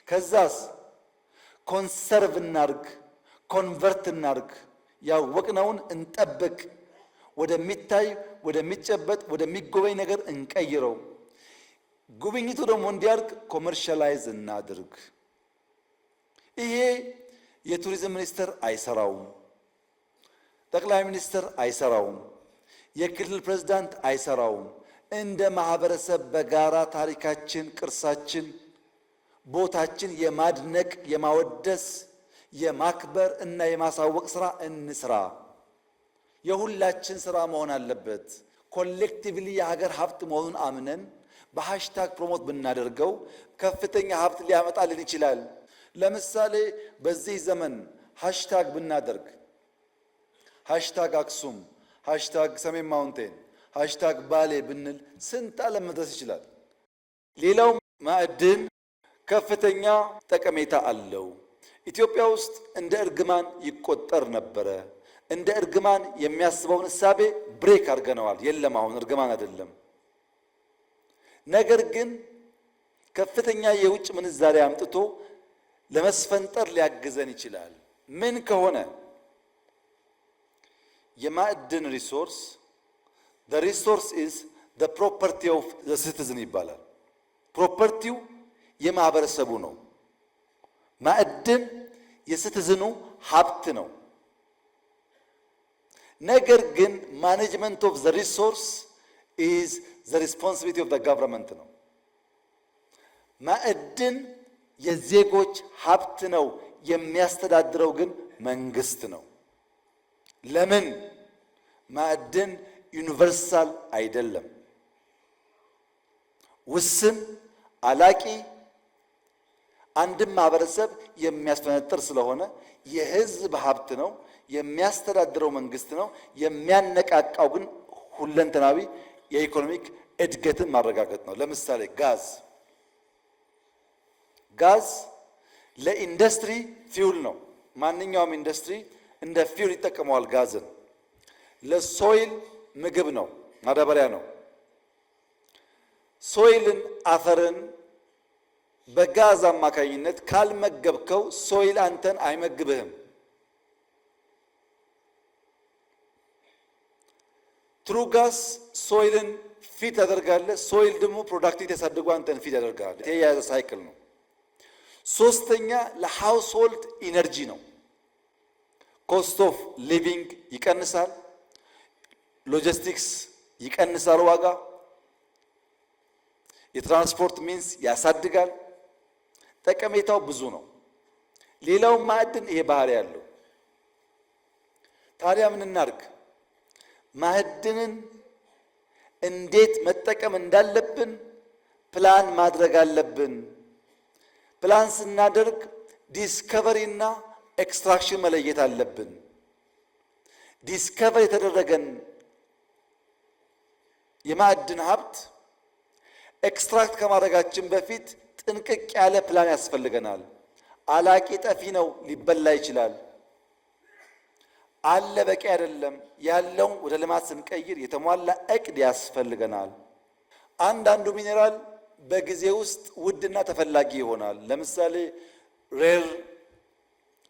ከዛስ ኮንሰርቭ እናርግ፣ ኮንቨርት እናርግ። ያወቅነውን እንጠብቅ። ወደሚታይ፣ ወደሚጨበጥ፣ ወደሚጎበኝ ነገር እንቀይረው። ጉብኝቱ ደግሞ እንዲያርግ ኮመርሻላይዝ እናድርግ። ይሄ የቱሪዝም ሚኒስቴር አይሰራውም፣ ጠቅላይ ሚኒስትር አይሰራውም፣ የክልል ፕሬዝዳንት አይሰራውም። እንደ ማህበረሰብ በጋራ ታሪካችን፣ ቅርሳችን፣ ቦታችን የማድነቅ የማወደስ የማክበር እና የማሳወቅ ስራ እንስራ። የሁላችን ስራ መሆን አለበት። ኮሌክቲቭሊ የሀገር ሀብት መሆኑን አምነን በሃሽታግ ፕሮሞት ብናደርገው ከፍተኛ ሀብት ሊያመጣልን ይችላል። ለምሳሌ በዚህ ዘመን ሃሽታግ ብናደርግ ሃሽታግ አክሱም፣ ሃሽታግ ሰሜን ማውንቴን፣ ሃሽታግ ባሌ ብንል ስንት ዓለም መድረስ ይችላል። ሌላው ማዕድን ከፍተኛ ጠቀሜታ አለው። ኢትዮጵያ ውስጥ እንደ እርግማን ይቆጠር ነበረ። እንደ እርግማን የሚያስበውን እሳቤ ብሬክ አድርገነዋል። የለም አሁን እርግማን አይደለም። ነገር ግን ከፍተኛ የውጭ ምንዛሪ አምጥቶ ለመስፈንጠር ሊያግዘን ይችላል። ምን ከሆነ የማዕድን ሪሶርስ the resource is the property of the citizen ይባላል። ፕሮፐርቲው የማህበረሰቡ ነው። ማዕድን የሲቲዝኑ ሀብት ነው። ነገር ግን ማኔጅመንት ኦፍ ዘ ሪሶርስ ኢዝ ዘ ሪስፖንሲቢሊቲ ኦፍ ዘ ገቨርንመንት ነው። ማዕድን የዜጎች ሀብት ነው። የሚያስተዳድረው ግን መንግስት ነው። ለምን? ማዕድን ዩኒቨርሳል አይደለም። ውስን አላቂ አንድም ማህበረሰብ የሚያስፈነጥር ስለሆነ የህዝብ ሀብት ነው። የሚያስተዳድረው መንግስት ነው። የሚያነቃቃው ግን ሁለንተናዊ የኢኮኖሚክ እድገትን ማረጋገጥ ነው። ለምሳሌ ጋዝ ለኢንዱስትሪ ፊውል ነው። ማንኛውም ኢንዱስትሪ እንደ ፊውል ይጠቀመዋል ጋዝን። ለሶይል ምግብ ነው፣ ማዳበሪያ ነው። ሶይልን አፈርን በጋዝ አማካኝነት ካልመገብከው ሶይል አንተን አይመግብህም። ትሩ ጋዝ ሶይልን ፊት ያደርጋለህ። ሶይል ደግሞ ፕሮዳክቲቪቲ ያሳድጉ አንተን ፊት ያደርጋል። ይሄ የያዘ ሳይክል ነው። ሶስተኛ ለሃውስሆልድ ኢነርጂ ነው። ኮስት ኦፍ ሊቪንግ ይቀንሳል። ሎጂስቲክስ ይቀንሳል ዋጋ። የትራንስፖርት ሚንስ ያሳድጋል። ጠቀሜታው ብዙ ነው። ሌላው ማዕድን ይሄ ባህሪ ያለው። ታዲያ ምን እናድርግ? ማዕድንን እንዴት መጠቀም እንዳለብን ፕላን ማድረግ አለብን። ፕላን ስናደርግ ዲስከቨሪ እና ኤክስትራክሽን መለየት አለብን። ዲስከቨር የተደረገን የማዕድን ሀብት ኤክስትራክት ከማድረጋችን በፊት ጥንቅቅ ያለ ፕላን ያስፈልገናል። አላቂ ጠፊ ነው፣ ሊበላ ይችላል። አለ በቂ አይደለም። ያለውን ወደ ልማት ስንቀይር የተሟላ እቅድ ያስፈልገናል። አንዳንዱ ሚኔራል በጊዜ ውስጥ ውድና ተፈላጊ ይሆናል። ለምሳሌ ሬር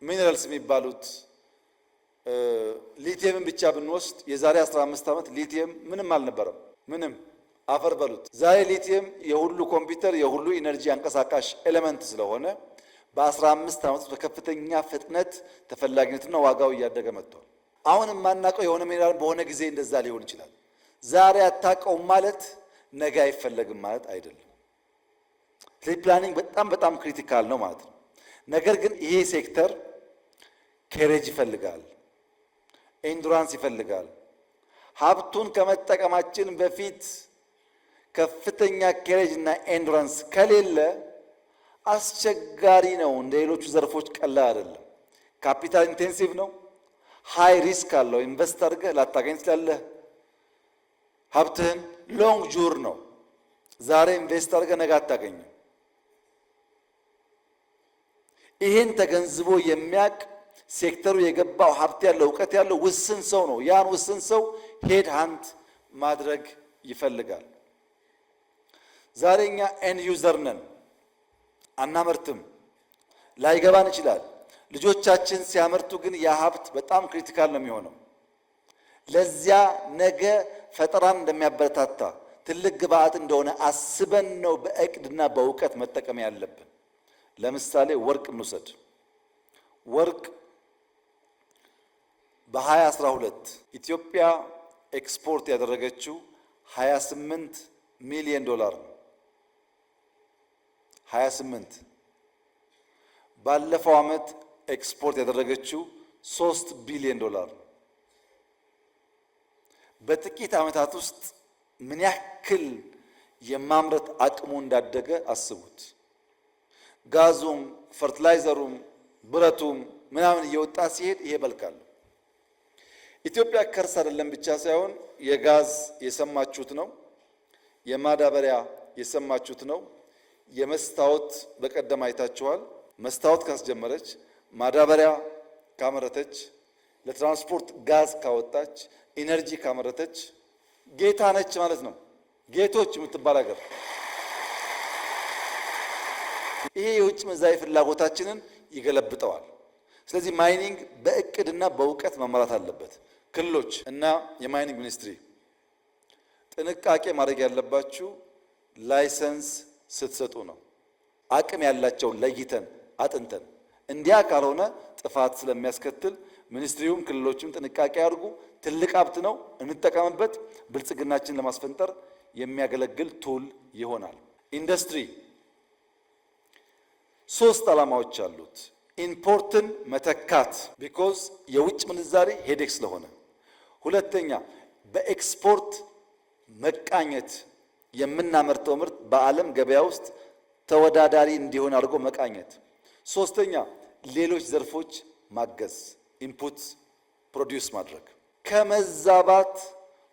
ሚኔራልስ የሚባሉት ሊቲየምን ብቻ ብንወስድ የዛሬ 15 ዓመት ሊቲየም ምንም አልነበረም። ምንም አፈር በሉት። ዛሬ ሊቲየም የሁሉ ኮምፒውተር የሁሉ ኢነርጂ አንቀሳቃሽ ኤሌመንት ስለሆነ በ15 ዓመት በከፍተኛ ፍጥነት ተፈላጊነትና ዋጋው እያደገ መጥቷል። አሁን የማናውቀው የሆነ ሚኔራል በሆነ ጊዜ እንደዛ ሊሆን ይችላል። ዛሬ አታውቀውም ማለት ነገ አይፈለግም ማለት አይደለም። ፕላኒንግ በጣም ክሪቲካል ነው ማለት ነው። ነገር ግን ይሄ ሴክተር ከሬጅ ይፈልጋል፣ ኤንዱራንስ ይፈልጋል። ሀብቱን ከመጠቀማችን በፊት ከፍተኛ ኬሬጅ እና ኤንዱራንስ ከሌለ አስቸጋሪ ነው። እንደ ሌሎቹ ዘርፎች ቀላል አይደለም። ካፒታል ኢንቴንሲቭ ነው። ሃይ ሪስክ አለው። ኢንቨስት አድርገህ ላታገኝ ትችላለህ። ሀብትህን ሎንግ ጁር ነው። ዛሬ ኢንቨስት አድርገህ ነገ አታገኝም። ይህን ተገንዝቦ የሚያውቅ ሴክተሩ የገባው ሀብት ያለው እውቀት ያለው ውስን ሰው ነው። ያን ውስን ሰው ሄድ ሃንት ማድረግ ይፈልጋል። ዛሬ እኛ ኤንድ ዩዘር ነን፣ አናመርትም፣ ላይገባን ይችላል። ልጆቻችን ሲያመርቱ ግን ያ ሀብት በጣም ክሪቲካል ነው የሚሆነው። ለዚያ ነገ ፈጠራን እንደሚያበረታታ ትልቅ ግብአት እንደሆነ አስበን ነው በእቅድና በእውቀት መጠቀም ያለብን። ለምሳሌ ወርቅ እንውሰድ። ወርቅ በ2012 ኢትዮጵያ ኤክስፖርት ያደረገችው 28 ሚሊዮን ዶላር ነው። 28 ባለፈው ዓመት ኤክስፖርት ያደረገችው 3 ቢሊዮን ዶላር ነው። በጥቂት ዓመታት ውስጥ ምን ያክል የማምረት አቅሙ እንዳደገ አስቡት። ጋዙም ፈርቲላይዘሩም ብረቱም ምናምን እየወጣ ሲሄድ ይሄ በልካል። ኢትዮጵያ ከርስ አይደለም ብቻ ሳይሆን የጋዝ የሰማችሁት ነው፣ የማዳበሪያ የሰማችሁት ነው፣ የመስታወት በቀደም አይታችኋል። መስታወት ካስጀመረች፣ ማዳበሪያ ካመረተች፣ ለትራንስፖርት ጋዝ ካወጣች፣ ኢነርጂ ካመረተች ጌታ ነች ማለት ነው። ጌቶች የምትባል ሀገር። ይሄ የውጭ ምንዛሪ ፍላጎታችንን ይገለብጠዋል። ስለዚህ ማይኒንግ በእቅድና በእውቀት መመራት አለበት። ክልሎች እና የማይኒንግ ሚኒስትሪ ጥንቃቄ ማድረግ ያለባችሁ ላይሰንስ ስትሰጡ ነው። አቅም ያላቸውን ለይተን አጥንተን፣ እንዲያ ካልሆነ ጥፋት ስለሚያስከትል ሚኒስትሪውም ክልሎችም ጥንቃቄ ያድርጉ። ትልቅ ሀብት ነው፣ እንጠቀምበት። ብልጽግናችን ለማስፈንጠር የሚያገለግል ቱል ይሆናል። ኢንዱስትሪ 3 ዓላማዎች አሉት። ኢምፖርትን መተካት ቢኮዝ የውጭ ምንዛሪ ሄዴክ ስለሆነ፣ ሁለተኛ በኤክስፖርት መቃኘት፣ የምናመርተው ምርት በዓለም ገበያ ውስጥ ተወዳዳሪ እንዲሆን አድርጎ መቃኘት፣ ሶስተኛ ሌሎች ዘርፎች ማገዝ፣ ኢንፑት ፕሮዲውስ ማድረግ። ከመዛባት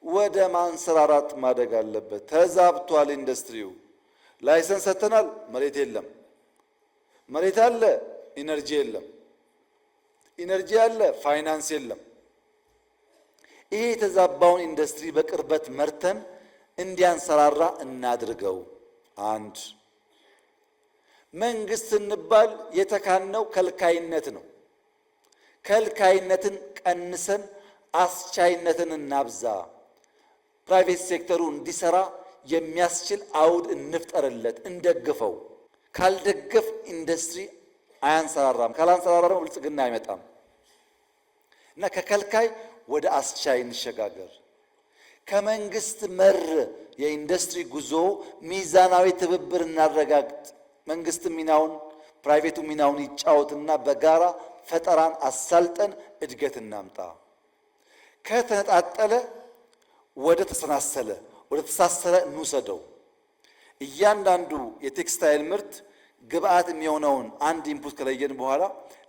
ወደ ማንሰራራት ማደግ አለበት። ተዛብቷል ኢንዱስትሪው። ላይሰንስ ሰጥተናል፣ መሬት የለም። መሬት አለ፣ ኢነርጂ የለም። ኢነርጂ አለ፣ ፋይናንስ የለም። ይሄ የተዛባውን ኢንዱስትሪ በቅርበት መርተን እንዲያንሰራራ እናድርገው። አንድ መንግስት እንባል የተካነው ከልካይነት ነው። ከልካይነትን ቀንሰን አስቻይነትን እናብዛ። ፕራይቬት ሴክተሩ እንዲሰራ የሚያስችል አውድ እንፍጠርለት፣ እንደግፈው። ካልደገፍ ኢንዱስትሪ አያንሰራራም። ካላንሰራራ ነው ብልጽግና አይመጣም። እና ከከልካይ ወደ አስቻይ እንሸጋገር። ከመንግስት መር የኢንዱስትሪ ጉዞ ሚዛናዊ ትብብር እናረጋግጥ። መንግስት ሚናውን ፕራይቬቱ ሚናውን ይጫወትና በጋራ ፈጠራን አሳልጠን እድገት እናምጣ። ከተነጣጠለ ወደ ተሰናሰለ ወደ ተሳሰረ እንውሰደው። እያንዳንዱ የቴክስታይል ምርት ግብአት የሚሆነውን አንድ ኢንፑት ከለየን በኋላ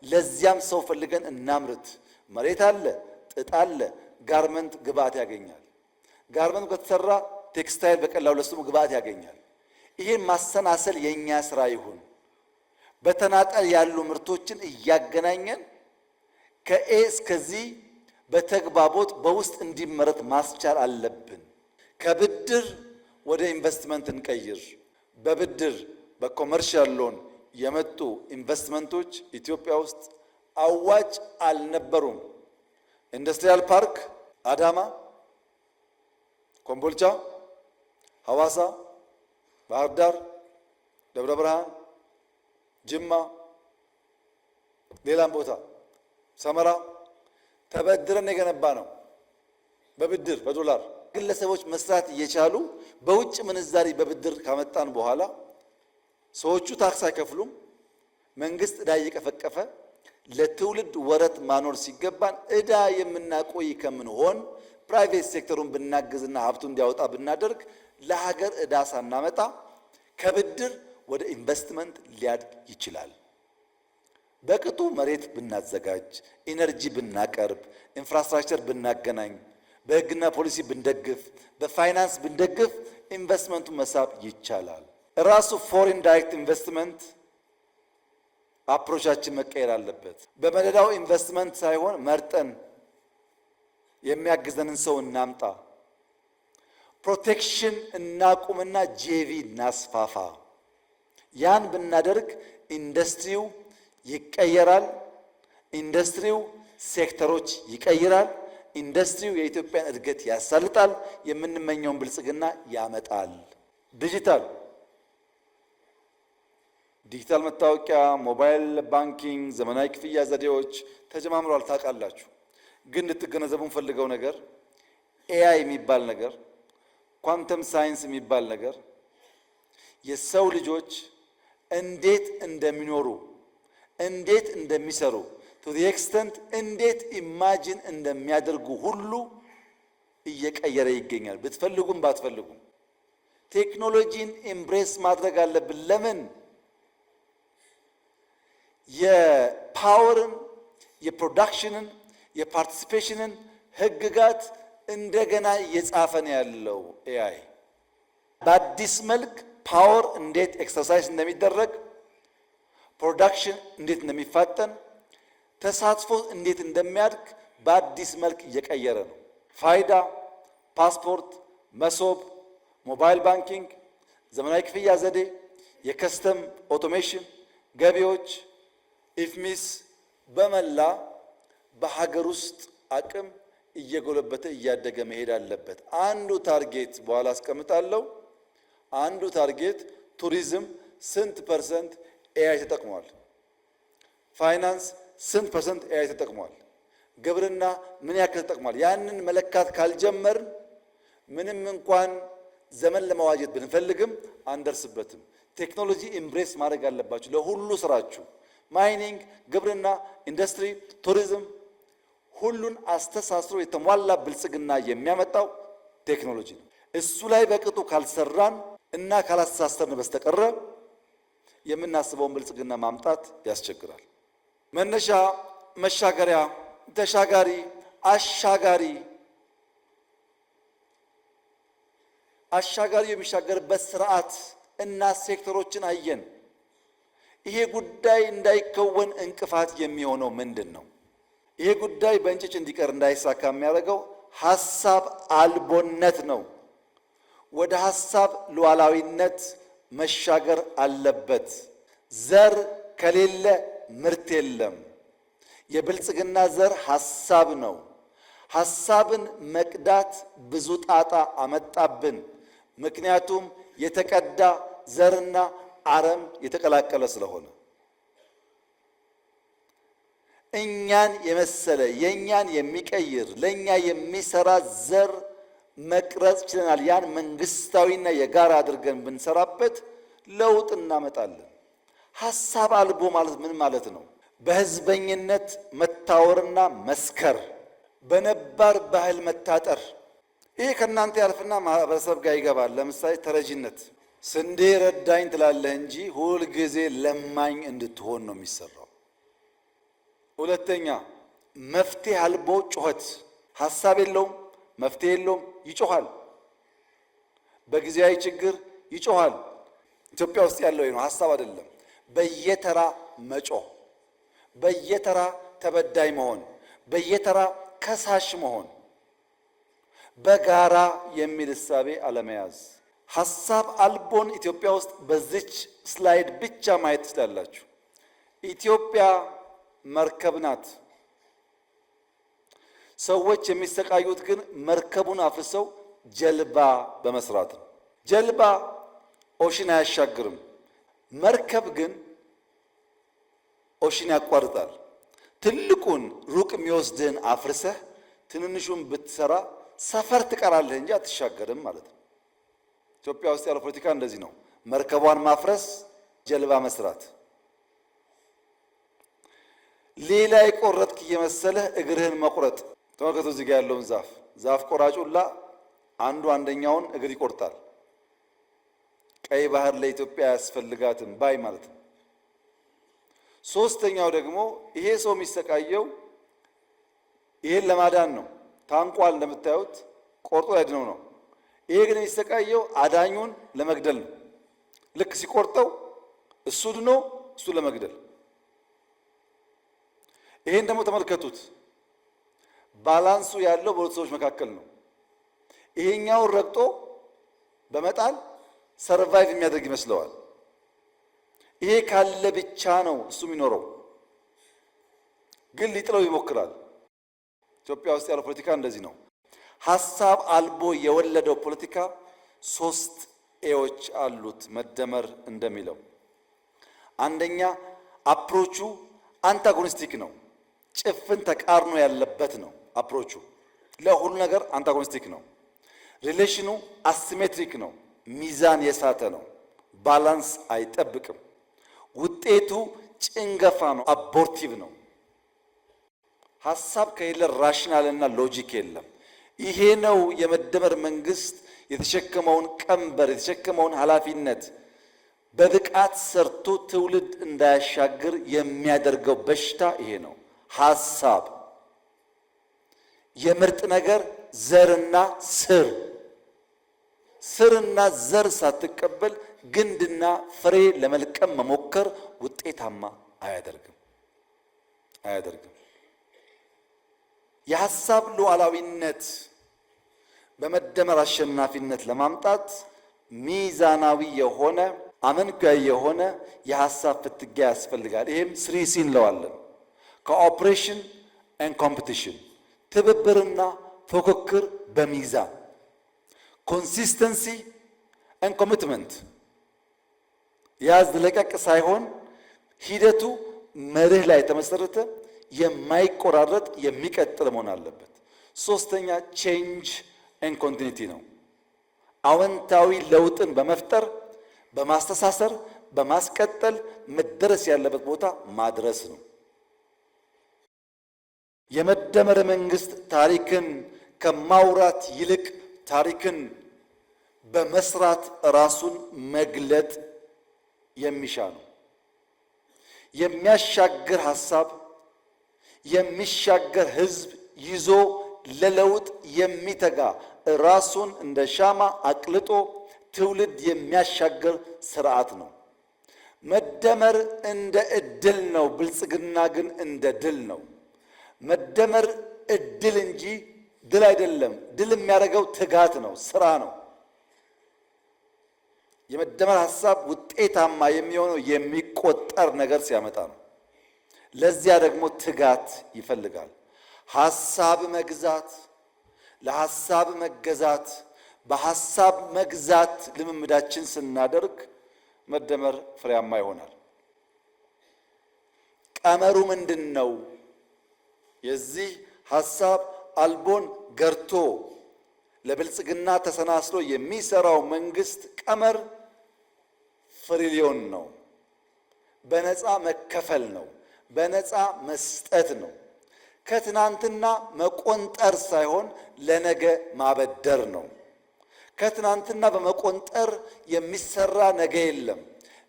ለዚያም ሰው ፈልገን እናምርት። መሬት አለ፣ ጥጥ አለ፣ ጋርመንት ግብአት ያገኛል። ጋርመንት ከተሰራ ቴክስታይል በቀላሉ ለስሙ ግብአት ያገኛል። ይህን ማሰናሰል የኛ ስራ ይሁን። በተናጠል ያሉ ምርቶችን እያገናኘን ከኤ እስከዚህ በተግባቦት በውስጥ እንዲመረት ማስቻል አለብን። ከብድር ወደ ኢንቨስትመንት እንቀይር። በብድር በኮመርሻል ሎን የመጡ ኢንቨስትመንቶች ኢትዮጵያ ውስጥ አዋጭ አልነበሩም። ኢንዱስትሪያል ፓርክ አዳማ፣ ኮምቦልቻ፣ ሐዋሳ፣ ባህር ዳር፣ ደብረ ብርሃን፣ ጅማ፣ ሌላም ቦታ ሰመራ ተበድረን የገነባ ነው። በብድር በዶላር ግለሰቦች መስራት እየቻሉ በውጭ ምንዛሪ በብድር ካመጣን በኋላ ሰዎቹ ታክስ አይከፍሉም። መንግስት ዕዳ እየቀፈቀፈ ለትውልድ ወረት ማኖር ሲገባን ዕዳ የምናቆይ ከምንሆን ፕራይቬት ሴክተሩን ብናግዝና ሀብቱ እንዲያወጣ ብናደርግ ለሀገር ዕዳ ሳናመጣ ከብድር ወደ ኢንቨስትመንት ሊያድግ ይችላል። በቅጡ መሬት ብናዘጋጅ፣ ኢነርጂ ብናቀርብ፣ ኢንፍራስትራክቸር ብናገናኝ፣ በሕግና ፖሊሲ ብንደግፍ፣ በፋይናንስ ብንደግፍ ኢንቨስትመንቱን መሳብ ይቻላል። ራሱ ፎሬን ዳይሬክት ኢንቨስትመንት አፕሮቻችን መቀየር አለበት። በመደዳው ኢንቨስትመንት ሳይሆን መርጠን የሚያግዘንን ሰው እናምጣ። ፕሮቴክሽን እናቁምና ጄቪ እናስፋፋ። ያን ብናደርግ ኢንዱስትሪው ይቀየራል። ኢንዱስትሪው ሴክተሮች ይቀይራል። ኢንዱስትሪው የኢትዮጵያን እድገት ያሳልጣል። የምንመኘውን ብልጽግና ያመጣል። ዲጂታል መታወቂያ፣ ሞባይል ባንኪንግ፣ ዘመናዊ ክፍያ ዘዴዎች ተጀማምረዋል። ታውቃላችሁ። ግን ልትገነዘቡ ፈልገው ነገር ኤአይ የሚባል ነገር፣ ኳንተም ሳይንስ የሚባል ነገር የሰው ልጆች እንዴት እንደሚኖሩ እንዴት እንደሚሰሩ ቱ ዘ ኤክስተንት እንዴት ኢማጂን እንደሚያደርጉ ሁሉ እየቀየረ ይገኛል። ብትፈልጉም ባትፈልጉም ቴክኖሎጂን ኤምብሬስ ማድረግ አለብን። ለምን? የፓወርን፣ የፕሮዳክሽንን፣ የፓርቲሲፔሽንን ህግጋት እንደገና እየጻፈ ነው ያለው ኤአይ። በአዲስ መልክ ፓወር እንዴት ኤክሰርሳይዝ እንደሚደረግ፣ ፕሮዳክሽን እንዴት እንደሚፋጠን፣ ተሳትፎ እንዴት እንደሚያድግ በአዲስ መልክ እየቀየረ ነው። ፋይዳ፣ ፓስፖርት፣ መሶብ፣ ሞባይል ባንኪንግ፣ ዘመናዊ ክፍያ ዘዴ፣ የከስተም ኦቶሜሽን፣ ገቢዎች፣ ኢፍሚስ በመላ በሀገር ውስጥ አቅም እየጎለበተ እያደገ መሄድ አለበት። አንዱ ታርጌት በኋላ አስቀምጣለሁ። አንዱ ታርጌት ቱሪዝም ስንት ፐርሰንት ኤአይ ተጠቅሟል? ፋይናንስ ስንት ፐርሰንት ኤአይ ተጠቅሟል? ግብርና ምን ያክል ተጠቅሟል? ያንን መለካት ካልጀመርን ምንም እንኳን ዘመን ለመዋጀት ብንፈልግም አንደርስበትም። ቴክኖሎጂ ኢምብሬስ ማድረግ አለባችሁ ለሁሉ ስራችሁ። ማይኒንግ፣ ግብርና፣ ኢንዱስትሪ፣ ቱሪዝም ሁሉን አስተሳስሮ የተሟላ ብልጽግና የሚያመጣው ቴክኖሎጂ ነው። እሱ ላይ በቅጡ ካልሰራን እና ካላስተሳሰርን በስተቀረ የምናስበውን ብልጽግና ማምጣት ያስቸግራል። መነሻ፣ መሻገሪያ፣ ተሻጋሪ፣ አሻጋሪ። አሻጋሪ የሚሻገርበት ስርዓት እና ሴክተሮችን አየን። ይሄ ጉዳይ እንዳይከወን እንቅፋት የሚሆነው ምንድን ነው? ይሄ ጉዳይ በእንጭጭ እንዲቀር እንዳይሳካ የሚያደርገው ሐሳብ አልቦነት ነው። ወደ ሐሳብ ሉዓላዊነት መሻገር አለበት። ዘር ከሌለ ምርት የለም። የብልጽግና ዘር ሐሳብ ነው። ሐሳብን መቅዳት ብዙ ጣጣ አመጣብን። ምክንያቱም የተቀዳ ዘርና አረም የተቀላቀለ ስለሆነ እኛን የመሰለ የኛን የሚቀይር ለኛ የሚሰራ ዘር መቅረጽ ችለናል። ያን መንግስታዊና የጋራ አድርገን ብንሰራበት ለውጥ እናመጣለን። ሐሳብ አልቦ ማለት ምን ማለት ነው? በህዝበኝነት መታወርና መስከር፣ በነባር ባህል መታጠር። ይሄ ከእናንተ ያልፍና ማህበረሰብ ጋር ይገባል። ለምሳሌ ተረጂነት፣ ስንዴ ረዳኝ ትላለህ እንጂ ሁል ጊዜ ለማኝ እንድትሆን ነው የሚሰራው። ሁለተኛ መፍትሄ አልቦ ጩኸት፣ ሐሳብ የለውም፣ መፍትሄ የለውም፣ ይጮሃል። በጊዜያዊ ችግር ይጮሃል። ኢትዮጵያ ውስጥ ያለው ነው፣ ሐሳብ አይደለም። በየተራ መጮህ፣ በየተራ ተበዳይ መሆን፣ በየተራ ከሳሽ መሆን፣ በጋራ የሚል እሳቤ አለመያዝ። ሐሳብ አልቦን ኢትዮጵያ ውስጥ በዚች ስላይድ ብቻ ማየት ትችላላችሁ። ኢትዮጵያ መርከብ ናት። ሰዎች የሚሰቃዩት ግን መርከቡን አፍርሰው ጀልባ በመስራት ነው። ጀልባ ኦሽን አያሻግርም። መርከብ ግን ኦሽን ያቋርጣል። ትልቁን ሩቅ የሚወስድህን አፍርሰህ ትንንሹን ብትሰራ ሰፈር ትቀራለህ እንጂ አትሻገርም ማለት ነው። ኢትዮጵያ ውስጥ ያለው ፖለቲካ እንደዚህ ነው። መርከቧን ማፍረስ፣ ጀልባ መስራት። ሌላ የቆረጥክ እየመሰለህ እግርህን መቁረጥ። ተመልከቱ እዚህ ጋር ያለውን ዛፍ ቆራጩላ አንደኛውን እግር ይቆርጣል። ቀይ ባህር ለኢትዮጵያ ያስፈልጋትም ባይ ማለት ነው። ሶስተኛው ደግሞ ይሄ ሰው የሚሰቃየው ይሄን ለማዳን ነው። ታንቋል፣ እንደምታዩት ቆርጦ ያድነው ነው። ይሄ ግን የሚሰቃየው አዳኙን ለመግደል ነው። ልክ ሲቆርጠው እሱ ድኖ እሱ ለመግደል። ይሄን ደግሞ ተመልከቱት። ባላንሱ ያለው በሁለት ሰዎች መካከል ነው። ይሄኛውን ረግጦ በመጣል ሰርቫይቭ የሚያደርግ ይመስለዋል። ይሄ ካለ ብቻ ነው እሱ የሚኖረው፣ ግን ሊጥለው ይሞክራል። ኢትዮጵያ ውስጥ ያለው ፖለቲካ እንደዚህ ነው። ሐሳብ አልቦ የወለደው ፖለቲካ 3 ኤዎች አሉት። መደመር እንደሚለው አንደኛ አፕሮቹ አንታጎኒስቲክ ነው፣ ጭፍን ተቃርኖ ያለበት ነው። አፕሮቹ ለሁሉ ነገር አንታጎኒስቲክ ነው። ሪሌሽኑ አሲሜትሪክ ነው፣ ሚዛን የሳተ ነው፣ ባላንስ አይጠብቅም። ውጤቱ ጭንገፋ ነው፣ አቦርቲቭ ነው። ሐሳብ ከሌለ ራሽናልና ሎጂክ የለም። ይሄ ነው የመደመር መንግስት የተሸከመውን ቀንበር የተሸከመውን ኃላፊነት በብቃት ሰርቶ ትውልድ እንዳያሻግር የሚያደርገው በሽታ ይሄ ነው። ሐሳብ የምርጥ ነገር ዘርና ስርና ዘር ሳትቀበል ግንድና ፍሬ ለመልቀም መሞከር ውጤታማ አያደርግም። የሐሳብ ሉዓላዊነት በመደመር አሸናፊነት ለማምጣት ሚዛናዊ የሆነ አመንጓይ የሆነ የሐሳብ ፍትጊያ ያስፈልጋል። ይሄም 3C እንለዋለን። ኮኦፕሬሽን ኤንድ ኮምፒቲሽን፣ ትብብርና ፉክክር በሚዛን፣ ኮንሲስተንሲ ኤንድ ኮሚትመንት፣ ያዝ ለቀቅ ሳይሆን ሂደቱ መርህ ላይ የተመሰረተ የማይቆራረጥ የሚቀጥል መሆን አለበት። ሶስተኛ ቼንጅ ኤንድ ኮንቲኒቲ ነው። አዎንታዊ ለውጥን በመፍጠር በማስተሳሰር በማስቀጠል መደረስ ያለበት ቦታ ማድረስ ነው። የመደመር መንግስት ታሪክን ከማውራት ይልቅ ታሪክን በመስራት ራሱን መግለጥ የሚሻ ነው። የሚያሻግር ሐሳብ የሚሻገር ህዝብ ይዞ ለለውጥ የሚተጋ ራሱን እንደ ሻማ አቅልጦ ትውልድ የሚያሻገር ስርዓት ነው። መደመር እንደ እድል ነው፣ ብልጽግና ግን እንደ ድል ነው። መደመር እድል እንጂ ድል አይደለም። ድል የሚያደርገው ትጋት ነው፣ ስራ ነው። የመደመር ሐሳብ ውጤታማ የሚሆነው የሚቆጠር ነገር ሲያመጣ ነው። ለዚያ ደግሞ ትጋት ይፈልጋል። ሐሳብ መግዛት፣ ለሐሳብ መገዛት፣ በሐሳብ መግዛት ልምምዳችን ስናደርግ መደመር ፍሬያማ ይሆናል። ቀመሩ ምንድን ነው? የዚህ ሐሳብ አልቦን ገርቶ ለብልጽግና ተሰናስሎ የሚሰራው መንግስት ቀመር ፍሪሊዮን ነው። በነፃ መከፈል ነው። በነፃ መስጠት ነው። ከትናንትና መቆንጠር ሳይሆን ለነገ ማበደር ነው። ከትናንትና በመቆንጠር የሚሰራ ነገ የለም።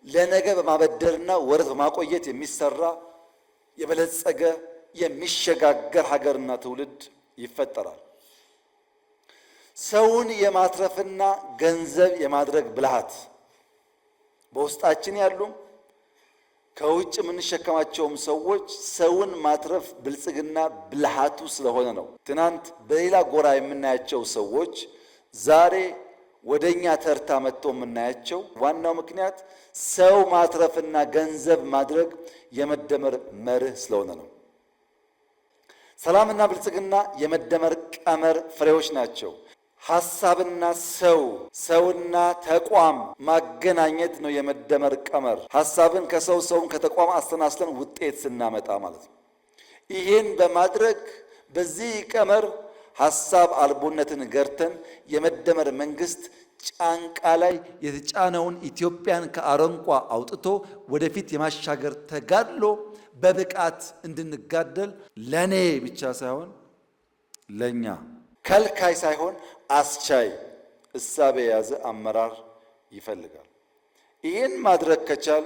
ለነገ በማበደርና ወረት በማቆየት የሚሰራ የበለጸገ የሚሸጋገር ሀገርና ትውልድ ይፈጠራል። ሰውን የማትረፍና ገንዘብ የማድረግ ብልሃት በውስጣችን ያሉም ከውጭ የምንሸከማቸውም ሰዎች ሰውን ማትረፍ ብልጽግና ብልሃቱ ስለሆነ ነው። ትናንት በሌላ ጎራ የምናያቸው ሰዎች ዛሬ ወደኛ ተርታ መጥተው የምናያቸው ዋናው ምክንያት ሰው ማትረፍና ገንዘብ ማድረግ የመደመር መርህ ስለሆነ ነው። ሰላምና ብልጽግና የመደመር ቀመር ፍሬዎች ናቸው። ሐሳብና ሰውና ተቋም ማገናኘት ነው የመደመር ቀመር። ሐሳብን ከሰው ሰውን ከተቋም አስተናስለን ውጤት ስናመጣ ማለት ነው። ይሄን በማድረግ በዚህ ቀመር ሐሳብ አልቦነትን ገርተን የመደመር መንግስት ጫንቃ ላይ የተጫነውን ኢትዮጵያን ከአረንቋ አውጥቶ ወደፊት የማሻገር ተጋድሎ በብቃት እንድንጋደል ለኔ ብቻ ሳይሆን ለኛ ከልካይ ሳይሆን አስቻይ እሳቤ የያዘ አመራር ይፈልጋል። ይህን ማድረግ ከቻል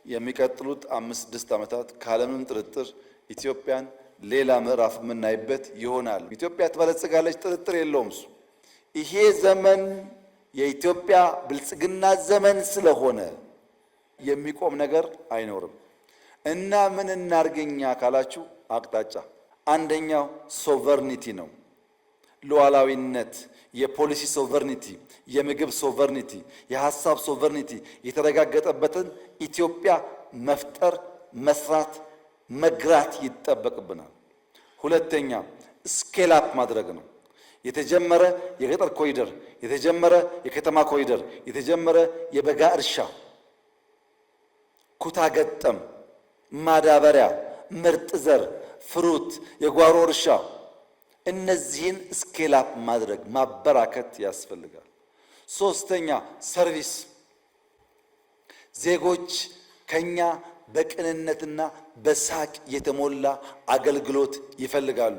የሚቀጥሉት 5-6 ዓመታት ካለምንም ጥርጥር ኢትዮጵያን ሌላ ምዕራፍ የምናይበት ይሆናል። ኢትዮጵያ ትበለጽጋለች፣ ጥርጥር የለውም። ይሄ ዘመን የኢትዮጵያ ብልጽግና ዘመን ስለሆነ የሚቆም ነገር አይኖርም እና ምን እናርገኛ ካላችሁ አቅጣጫ አንደኛው ሶቨርኒቲ ነው። ሉዓላዊነት፣ የፖሊሲ ሶቨርኒቲ፣ የምግብ ሶቨርኒቲ፣ የሐሳብ ሶቨርኒቲ የተረጋገጠበትን ኢትዮጵያ መፍጠር፣ መስራት፣ መግራት ይጠበቅብናል። ሁለተኛ ስኬል አፕ ማድረግ ነው። የተጀመረ የገጠር ኮሪደር፣ የተጀመረ የከተማ ኮሪደር፣ የተጀመረ የበጋ እርሻ፣ ኩታ ገጠም፣ ማዳበሪያ፣ ምርጥ ዘር፣ ፍሩት፣ የጓሮ እርሻ እነዚህን ስኬል አፕ ማድረግ ማበራከት ያስፈልጋል። ሶስተኛ ሰርቪስ፣ ዜጎች ከኛ በቅንነትና በሳቅ የተሞላ አገልግሎት ይፈልጋሉ።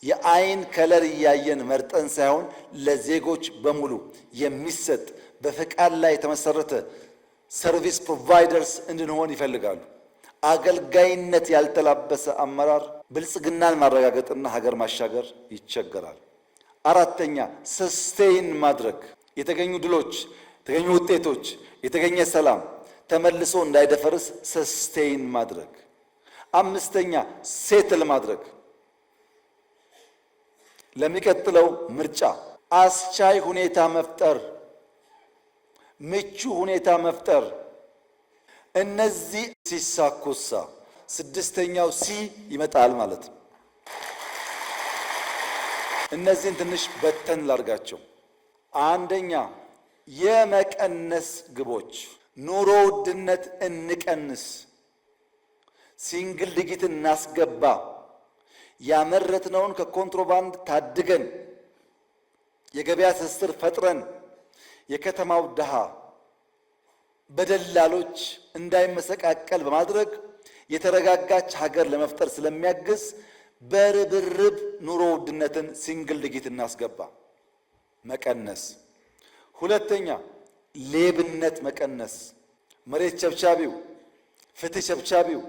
የአይን ከለር እያየን መርጠን ሳይሆን ለዜጎች በሙሉ የሚሰጥ በፈቃድ ላይ የተመሰረተ ሰርቪስ ፕሮቫይደርስ እንድንሆን ይፈልጋሉ። አገልጋይነት ያልተላበሰ አመራር ብልጽግናን ማረጋገጥና ሀገር ማሻገር ይቸገራል። አራተኛ ሰስቴይን ማድረግ፣ የተገኙ ድሎች፣ የተገኙ ውጤቶች፣ የተገኘ ሰላም ተመልሶ እንዳይደፈርስ ሰስቴይን ማድረግ። አምስተኛ ሴትል ማድረግ፣ ለሚቀጥለው ምርጫ አስቻይ ሁኔታ መፍጠር፣ ምቹ ሁኔታ መፍጠር። እነዚህ ሲሳኩሳ ስድስተኛው ሲ ይመጣል ማለት ነው። እነዚህን ትንሽ በተን ላርጋቸው። አንደኛ የመቀነስ ግቦች፣ ኑሮ ውድነት እንቀንስ፣ ሲንግል ዲጂት እናስገባ፣ ያመረትነውን ከኮንትሮባንድ ታድገን፣ የገበያ ትስስር ፈጥረን፣ የከተማው ድሃ በደላሎች እንዳይመሰቃቀል በማድረግ የተረጋጋች ሀገር ለመፍጠር ስለሚያግዝ በርብርብ ኑሮ ውድነትን ሲንግል ዲጂት እናስገባ፣ መቀነስ። ሁለተኛ ሌብነት መቀነስ፣ መሬት ቸብቻቢው፣ ፍትህ ቸብቻቢው፣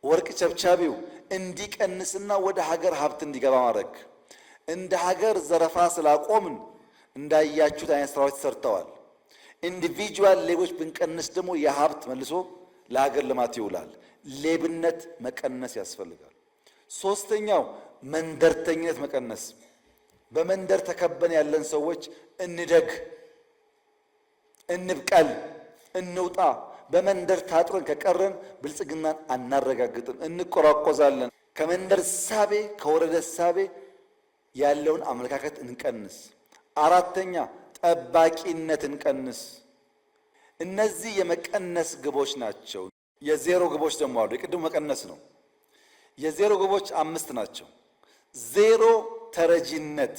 ወርቅ ቸብቻቢው እንዲቀንስና ወደ ሀገር ሀብት እንዲገባ ማድረግ። እንደ ሀገር ዘረፋ ስላቆምን እንዳያችሁት አይነት ስራዎች ተሰርተዋል። ኢንዲቪጁዋል ሌቦች ብንቀንስ ደግሞ የሀብት መልሶ ለሀገር ልማት ይውላል። ሌብነት መቀነስ ያስፈልጋል። ሶስተኛው መንደርተኝነት መቀነስ። በመንደር ተከበን ያለን ሰዎች እንደግ፣ እንብቀል፣ እንውጣ። በመንደር ታጥረን ከቀረን ብልጽግናን አናረጋግጥም፣ እንቆራቆዛለን። ከመንደር ሳቤ ከወረደ ሳቤ ያለውን አመለካከት እንቀንስ። አራተኛ ጠባቂነት እንቀንስ። እነዚህ የመቀነስ ግቦች ናቸው። የዜሮ ግቦች ደግሞ አሉ። የቅድሙ መቀነስ ነው። የዜሮ ግቦች 5 ናቸው። ዜሮ ተረጂነት፣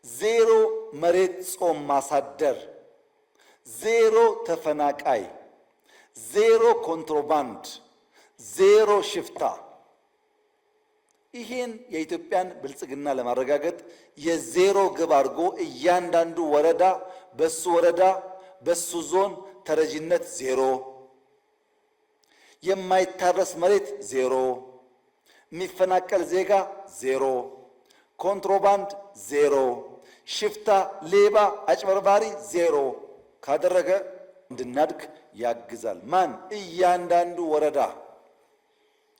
ዜሮ መሬት ጾም ማሳደር፣ ዜሮ ተፈናቃይ፣ ዜሮ ኮንትሮባንድ፣ ዜሮ ሽፍታ። ይህን የኢትዮጵያን ብልጽግና ለማረጋገጥ የዜሮ ግብ አድርጎ እያንዳንዱ ወረዳ በሱ ዞን ተረጂነት ዜሮ፣ የማይታረስ መሬት ዜሮ፣ የሚፈናቀል ዜጋ ዜሮ፣ ኮንትሮባንድ ዜሮ፣ ሽፍታ፣ ሌባ፣ አጭበርባሪ ዜሮ ካደረገ እንድናድግ ያግዛል። ማን? እያንዳንዱ ወረዳ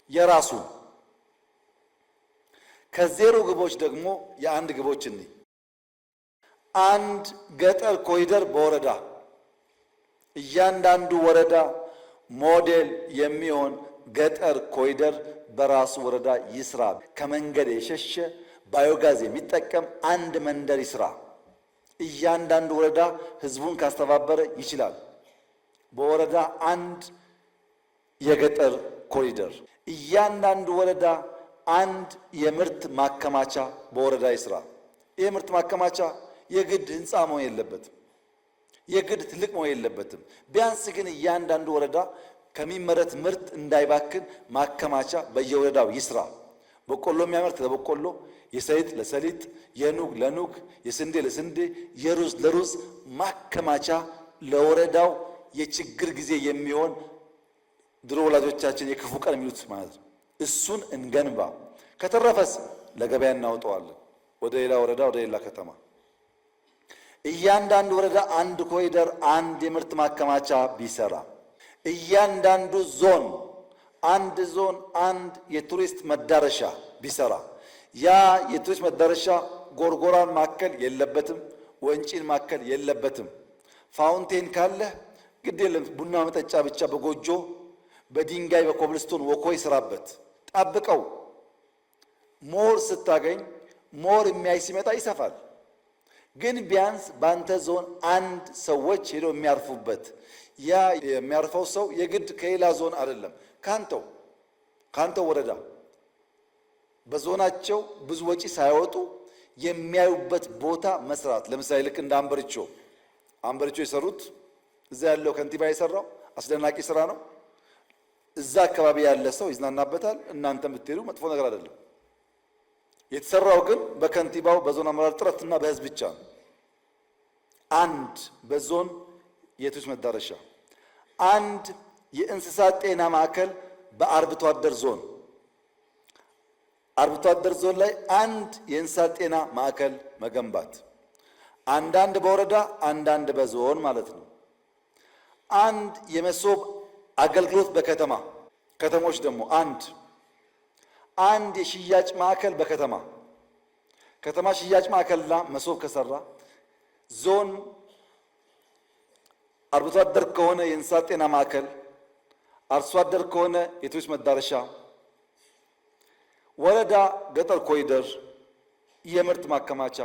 የራሱን። ከዜሮ ግቦች ደግሞ የአንድ ግቦች እንይ። አንድ ገጠር ኮሪደር በወረዳ እያንዳንዱ ወረዳ ሞዴል የሚሆን ገጠር ኮሪደር በራሱ ወረዳ ይስራ። ከመንገድ የሸሸ ባዮጋዝ የሚጠቀም አንድ መንደር ይስራ። እያንዳንዱ ወረዳ ህዝቡን ካስተባበረ ይችላል። በወረዳ አንድ የገጠር ኮሪደር፣ እያንዳንዱ ወረዳ አንድ የምርት ማከማቻ በወረዳ ይስራ። ይህ ምርት ማከማቻ የግድ ህንፃ መሆን የለበትም። የግድ ትልቅ መሆን የለበትም። ቢያንስ ግን እያንዳንዱ ወረዳ ከሚመረት ምርት እንዳይባክን ማከማቻ በየወረዳው ይስራ። በቆሎ የሚያመርት ለበቆሎ፣ የሰሊጥ ለሰሊጥ፣ የኑግ ለኑግ፣ የስንዴ ለስንዴ፣ የሩዝ ለሩዝ ማከማቻ ለወረዳው የችግር ጊዜ የሚሆን ድሮ ወላጆቻችን የክፉ ቀን የሚሉት ማለት ነው። እሱን እንገንባ። ከተረፈስ ለገበያ እናውጠዋለን፣ ወደ ሌላ ወረዳ፣ ወደ ሌላ ከተማ። እያንዳንዱ ወረዳ አንድ ኮሪደር፣ አንድ የምርት ማከማቻ ቢሰራ፣ እያንዳንዱ ዞን አንድ የቱሪስት መዳረሻ ቢሰራ፣ ያ የቱሪስት መዳረሻ ጎርጎራን ማከል የለበትም፣ ወንጪን ማከል የለበትም። ፋውንቴን ካለ ግድ የለም ቡና መጠጫ ብቻ በጎጆ በድንጋይ በኮብልስቶን ወኮይ ስራበት፣ ጠብቀው። ሞር ስታገኝ ሞር የሚያይ ሲመጣ ይሰፋል። ግን ቢያንስ ባንተ ዞን አንድ ሰዎች ሄደው የሚያርፉበት፣ ያ የሚያርፈው ሰው የግድ ከሌላ ዞን አይደለም፣ ካንተው ወረዳ በዞናቸው ብዙ ወጪ ሳይወጡ የሚያዩበት ቦታ መስራት። ለምሳሌ ልክ እንደ አንበርቾ የሰሩት እዛ ያለው ከንቲባ የሰራው አስደናቂ ስራ ነው። እዛ አካባቢ ያለ ሰው ይዝናናበታል። እናንተ ብትሄዱ መጥፎ ነገር አይደለም። የተሰራው ግን በከንቲባው በዞን አመራር ጥረትና በህዝብ ብቻ ነው። አንድ በዞን የቱሪስት መዳረሻ፣ አንድ የእንስሳት ጤና ማዕከል በአርብቶ አደር ዞን፣ አርብቶ አደር ዞን ላይ አንድ የእንስሳት ጤና ማዕከል መገንባት፣ አንዳንድ በወረዳ አንዳንድ በዞን ማለት ነው። አንድ የመሶብ አገልግሎት በከተማ ከተሞች ደግሞ አንድ የሽያጭ ማዕከል በከተማ ሽያጭ ማዕከልና መሶብ ከሰራ፣ ዞን አርብቶ አደር ከሆነ የእንስሳት ጤና ማዕከል፣ አርሶ አደር ከሆነ የቱሪስት መዳረሻ፣ ወረዳ ገጠር ኮሪደር፣ የምርት ማከማቻ፣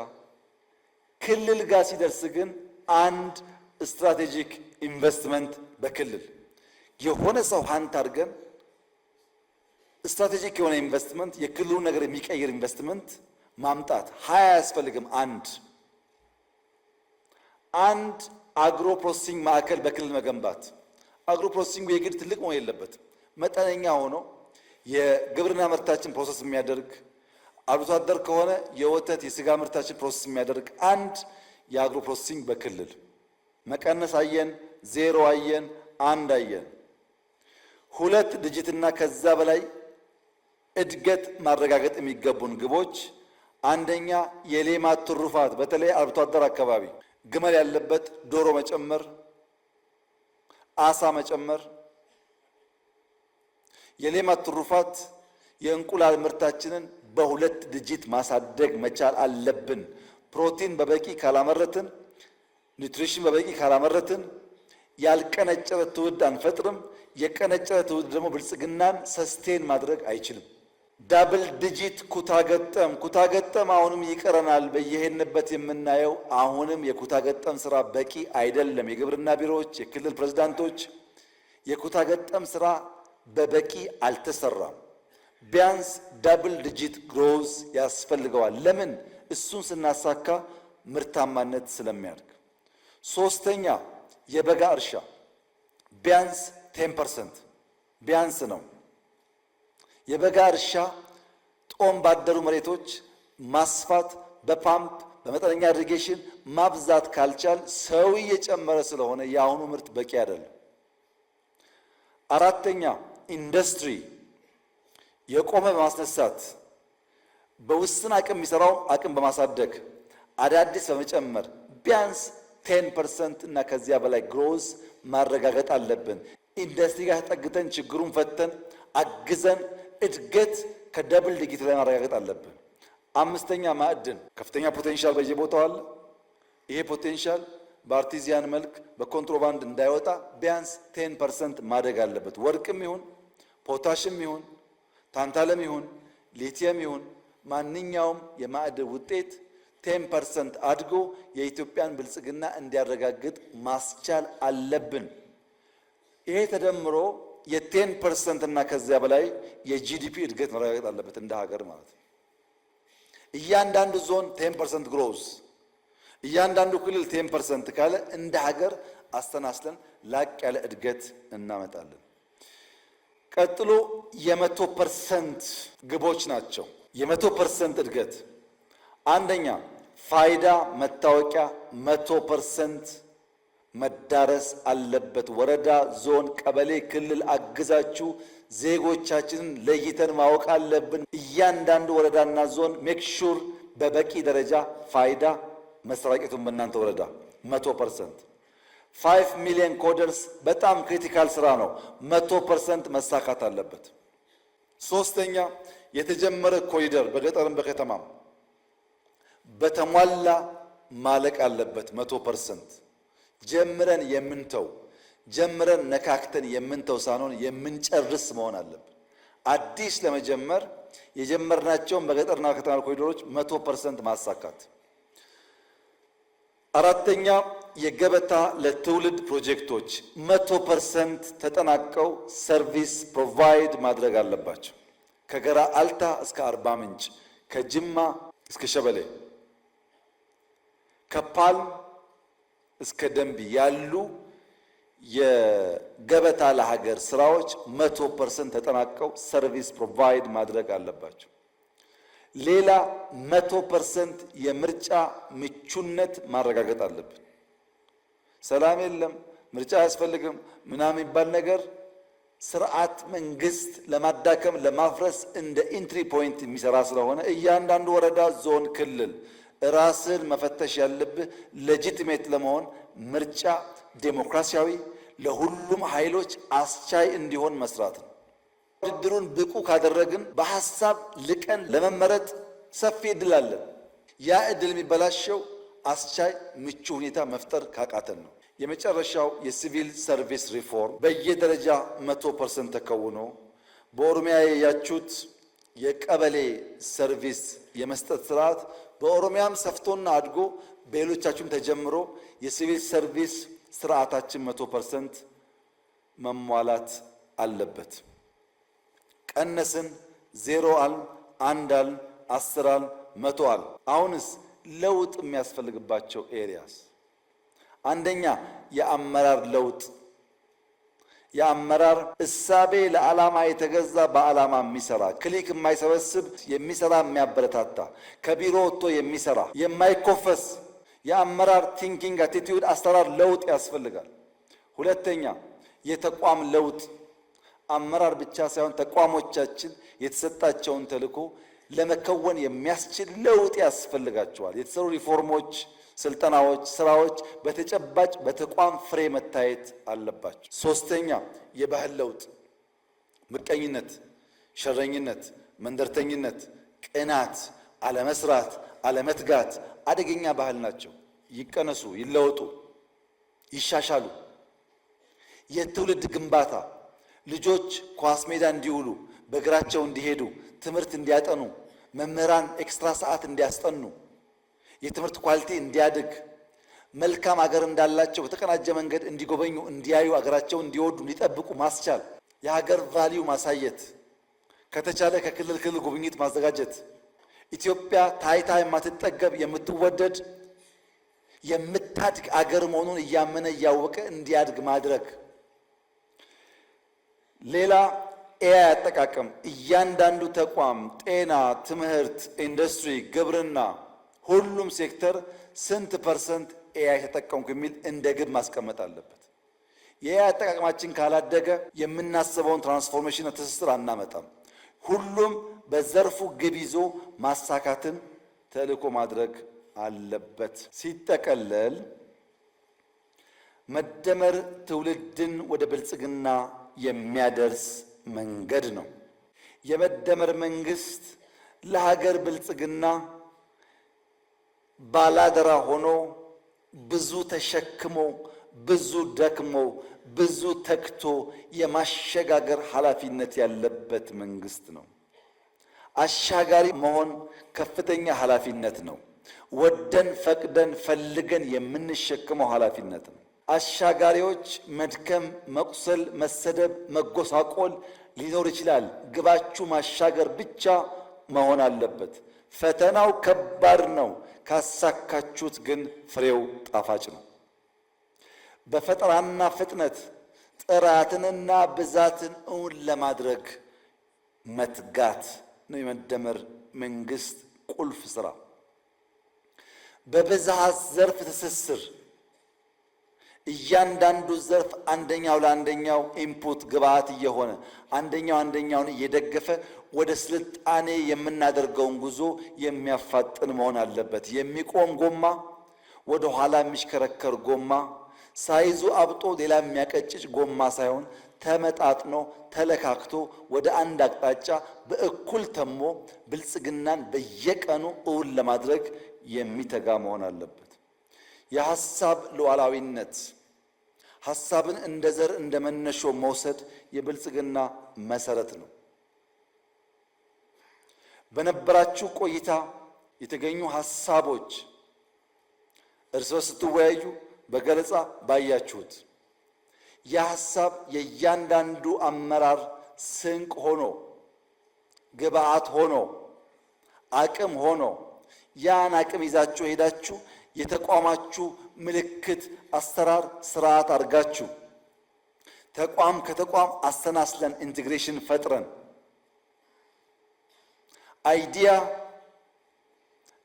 ክልል ጋር ሲደርስ ግን አንድ ስትራቴጂክ ኢንቨስትመንት በክልል የሆነ ሰው ሀንት አድርገን ስትራቴጂክ የሆነ ኢንቨስትመንት የክልሉን ነገር የሚቀይር ኢንቨስትመንት ማምጣት። 20 አያስፈልግም። አንድ አግሮ ፕሮሰሲንግ ማዕከል በክልል መገንባት። አግሮ ፕሮሰሲንግ የግድ ትልቅ መሆን የለበትም። መጠነኛ ሆኖ የግብርና ምርታችን ፕሮሰስ የሚያደርግ፣ አርብቶ አደር ከሆነ የወተት የስጋ ምርታችን ፕሮሰስ የሚያደርግ አንድ የአግሮ ፕሮሰሲንግ በክልል መቀነስ አየን፣ ዜሮ አየን፣ አንድ አየን። 2 ድጅትና ከዛ በላይ እድገት ማረጋገጥ የሚገቡን ግቦች፣ አንደኛ የሌማት ትሩፋት፣ በተለይ አርብቶ አደር አካባቢ ግመል ያለበት ዶሮ መጨመር፣ አሳ መጨመር። የሌማት ትሩፋት የእንቁላል ምርታችንን በ2 ድጅት ማሳደግ መቻል አለብን። ፕሮቲን በበቂ ካላመረትን፣ ኒውትሪሽን በበቂ ካላመረትን ያልቀነጨረ ትውልድ አንፈጥርም። የቀነጨረ ትውልድ ደግሞ ብልጽግናን ሰስቴን ማድረግ አይችልም። ዳብል ዲጂት ኩታገጠም አሁንም ይቀረናል። በየሄድንበት የምናየው አሁንም የኩታገጠም ስራ በቂ አይደለም። የግብርና ቢሮዎች፣ የክልል ፕሬዝዳንቶች የኩታገጠም ስራ በበቂ አልተሰራም። ቢያንስ ዳብል ዲጂት ግሮዝ ያስፈልገዋል። ለምን? እሱን ስናሳካ ምርታማነት ስለሚያድግ። 3ኛ የበጋ እርሻ ቢያንስ 10% ቢያንስ ነው። የበጋ እርሻ ጦም ባደሩ መሬቶች ማስፋት፣ በፓምፕ በመጠነኛ ኢሪጌሽን ማብዛት ካልቻል ሰው እየጨመረ ስለሆነ የአሁኑ ምርት በቂ አይደለም። 4ኛ ኢንዱስትሪ የቆመ በማስነሳት በውስን አቅም የሚሰራው አቅም በማሳደግ አዳዲስ በመጨመር ቢያንስ 10% እና ከዚያ በላይ ግሮዝ ማረጋገጥ አለብን። ኢንዱስትሪ ጋር ተጠግተን ችግሩን ፈተን አግዘን እድገት ከደብል ዲጂት ላይ ማረጋገጥ አለብን። 5ኛ ማዕድን ከፍተኛ ፖቴንሻል በየቦታው አለ። ይሄ ፖቴንሻል በአርቲዚያን መልክ በኮንትሮባንድ እንዳይወጣ ቢያንስ 10% ማደግ አለበት። ወርቅም ይሁን ፖታሽም ይሁን ታንታለም ይሁን ሊቲየም ይሁን ማንኛውም የማዕድን ውጤት 10% አድጎ የኢትዮጵያን ብልጽግና እንዲያረጋግጥ ማስቻል አለብን። ይሄ ተደምሮ የ10% እና ከዚያ በላይ የጂዲፒ እድገት መረጋገጥ አለበት እንደ ሀገር ማለት ነው። እያንዳንዱ ዞን 10% ግሮዝ፣ እያንዳንዱ ክልል 10% ካለ እንደ ሀገር አስተናስለን ላቅ ያለ እድገት እናመጣለን። ቀጥሎ የ100% ግቦች ናቸው። የ100% እድገት አንደኛ ፋይዳ መታወቂያ 100% መዳረስ አለበት። ወረዳ፣ ዞን፣ ቀበሌ፣ ክልል አግዛችሁ ዜጎቻችንን ለይተን ማወቅ አለብን። እያንዳንዱ ወረዳና ዞን ሜክ ሹር በበቂ ደረጃ ፋይዳ መሰራጨቱን በእናንተ ወረዳ 100%። 5 ሚሊዮን ኮደርስ በጣም ክሪቲካል ስራ ነው። 100% መሳካት አለበት። ሶስተኛ የተጀመረ ኮሪደር በገጠርም በከተማም በተሟላ ማለቅ አለበት። 100% ጀምረን የምንተው ጀምረን ነካክተን የምንተው ሳንሆን የምንጨርስ መሆን አለብን። አዲስ ለመጀመር የጀመርናቸውን በገጠርና ከተማ ኮሪደሮች 100% ማሳካት። አራተኛ የገበታ ለትውልድ ፕሮጀክቶች 100% ተጠናቀው ሰርቪስ ፕሮቫይድ ማድረግ አለባቸው። ከገራ አልታ እስከ አርባ ምንጭ፣ ከጅማ እስከ ሸበሌ፣ ከፓልም እስከ ደንቢ ያሉ የገበታ ለሀገር ስራዎች 100% ተጠናቀው ሰርቪስ ፕሮቫይድ ማድረግ አለባቸው። ሌላ 100% የምርጫ ምቹነት ማረጋገጥ አለብን። ሰላም የለም ምርጫ አያስፈልግም ምናምን የሚባል ነገር ስርዓት መንግስት ለማዳከም ለማፍረስ እንደ ኢንትሪ ፖይንት የሚሰራ ስለሆነ እያንዳንዱ ወረዳ፣ ዞን፣ ክልል ራስን መፈተሽ ያለብህ ሌጂቲሜት ለመሆን ምርጫ ዴሞክራሲያዊ ለሁሉም ኃይሎች አስቻይ እንዲሆን መስራት ነው። ውድድሩን ብቁ ካደረግን በሐሳብ ልቀን ለመመረጥ ሰፊ እድል አለን። ያ እድል የሚበላሸው አስቻይ ምቹ ሁኔታ መፍጠር ካቃተን ነው። የመጨረሻው የሲቪል ሰርቪስ ሪፎርም በየደረጃ 100% ተከውኖ በኦሮሚያ ያያችሁት የቀበሌ ሰርቪስ የመስጠት ስርዓት በኦሮሚያም ሰፍቶና አድጎ በሌሎቻችሁም ተጀምሮ የሲቪል ሰርቪስ ስርዓታችን 100% መሟላት አለበት። ቀነስን፣ 0 አል፣ 1 አል፣ 10 አል፣ 100 አል። አሁንስ ለውጥ የሚያስፈልግባቸው ኤሪያስ አንደኛ የአመራር ለውጥ። የአመራር እሳቤ ለዓላማ የተገዛ በዓላማ የሚሰራ ክሊክ የማይሰበስብ የሚሰራ የሚያበረታታ ከቢሮ ወጥቶ የሚሰራ የማይኮፈስ የአመራር ቲንኪንግ አቲቲዩድ አሰራር ለውጥ ያስፈልጋል። ሁለተኛ የተቋም ለውጥ። አመራር ብቻ ሳይሆን ተቋሞቻችን የተሰጣቸውን ተልዕኮ ለመከወን የሚያስችል ለውጥ ያስፈልጋቸዋል። የተሰሩ ሪፎርሞች፣ ስልጠናዎች፣ ስራዎች በተጨባጭ በተቋም ፍሬ መታየት አለባቸው። ሶስተኛ የባህል ለውጥ። ምቀኝነት፣ ሸረኝነት፣ መንደርተኝነት፣ ቅናት፣ አለመስራት፣ አለመትጋት አደገኛ ባህል ናቸው። ይቀነሱ፣ ይለወጡ፣ ይሻሻሉ። የትውልድ ግንባታ ልጆች ኳስ ሜዳ እንዲውሉ፣ በእግራቸው እንዲሄዱ፣ ትምህርት እንዲያጠኑ፣ መምህራን ኤክስትራ ሰዓት እንዲያስጠኑ፣ የትምህርት ኳሊቲ እንዲያድግ፣ መልካም አገር እንዳላቸው በተቀናጀ መንገድ እንዲጎበኙ፣ እንዲያዩ፣ አገራቸውን እንዲወዱ፣ እንዲጠብቁ ማስቻል፣ የሀገር ቫልዩ ማሳየት፣ ከተቻለ ከክልል ክልል ጉብኝት ማዘጋጀት፣ ኢትዮጵያ ታይታ የማትጠገብ የምትወደድ የምታድግ አገር መሆኑን እያመነ እያወቀ እንዲያድግ ማድረግ። ሌላ ኤአይ አጠቃቀም። እያንዳንዱ ተቋም ጤና፣ ትምህርት፣ ኢንዱስትሪ፣ ግብርና፣ ሁሉም ሴክተር ስንት % ኤአይ ተጠቀምኩ የሚል እንደ ግብ ማስቀመጥ አለበት። የኤአይ አጠቃቀማችን ካላደገ የምናስበውን ትራንስፎርሜሽን ትስስር አናመጣም። ሁሉም በዘርፉ ግብ ይዞ ማሳካትን ተልዕኮ ማድረግ አለበት። ሲጠቀለል መደመር ትውልድን ወደ ብልጽግና የሚያደርስ መንገድ ነው። የመደመር መንግስት ለሀገር ብልጽግና ባላደራ ሆኖ ብዙ ተሸክሞ ብዙ ደክሞ ብዙ ተክቶ የማሸጋገር ኃላፊነት ያለበት መንግስት ነው። አሻጋሪ መሆን ከፍተኛ ኃላፊነት ነው። ወደን ፈቅደን ፈልገን የምንሸከመው ኃላፊነት ነው። አሻጋሪዎች መድከም፣ መቁሰል፣ መሰደብ፣ መጎሳቆል ሊኖር ይችላል። ግባችሁ ማሻገር ብቻ መሆን አለበት። ፈተናው ከባድ ነው። ካሳካችሁት ግን ፍሬው ጣፋጭ ነው። በፈጠራና ፍጥነት ጥራትንና ብዛትን እውን ለማድረግ መትጋት ነው የመደመር መንግስት ቁልፍ ስራ። በብዝሃ ዘርፍ ትስስር እያንዳንዱ ዘርፍ አንደኛው ለአንደኛው ኢንፑት ግብዓት እየሆነ አንደኛውን እየደገፈ ወደ ስልጣኔ የምናደርገውን ጉዞ የሚያፋጥን መሆን አለበት። የሚቆም ጎማ፣ ወደ ኋላ የሚሽከረከር ጎማ፣ ሳይዙ አብጦ ሌላ የሚያቀጭጭ ጎማ ሳይሆን ተመጣጥኖ ተለካክቶ ወደ አንድ አቅጣጫ በእኩል ተሞ ብልጽግናን በየቀኑ እውን ለማድረግ የሚተጋ መሆን አለበት። የሐሳብ ሉዓላዊነት፣ ሐሳብን እንደ ዘር እንደ መነሾ መውሰድ የብልጽግና መሰረት ነው። በነበራችሁ ቆይታ የተገኙ ሐሳቦች እርስ በርስ ስትወያዩ በገለጻ ባያችሁት የሐሳብ የእያንዳንዱ አመራር ስንቅ ሆኖ ግብዓት ሆኖ አቅም ሆኖ ያን አቅም ይዛችሁ ሄዳችሁ የተቋማችሁ ምልክት፣ አሰራር፣ ስርዓት አድርጋችሁ ተቋም ከተቋም አሰናስለን ኢንቴግሬሽን ፈጥረን አይዲያ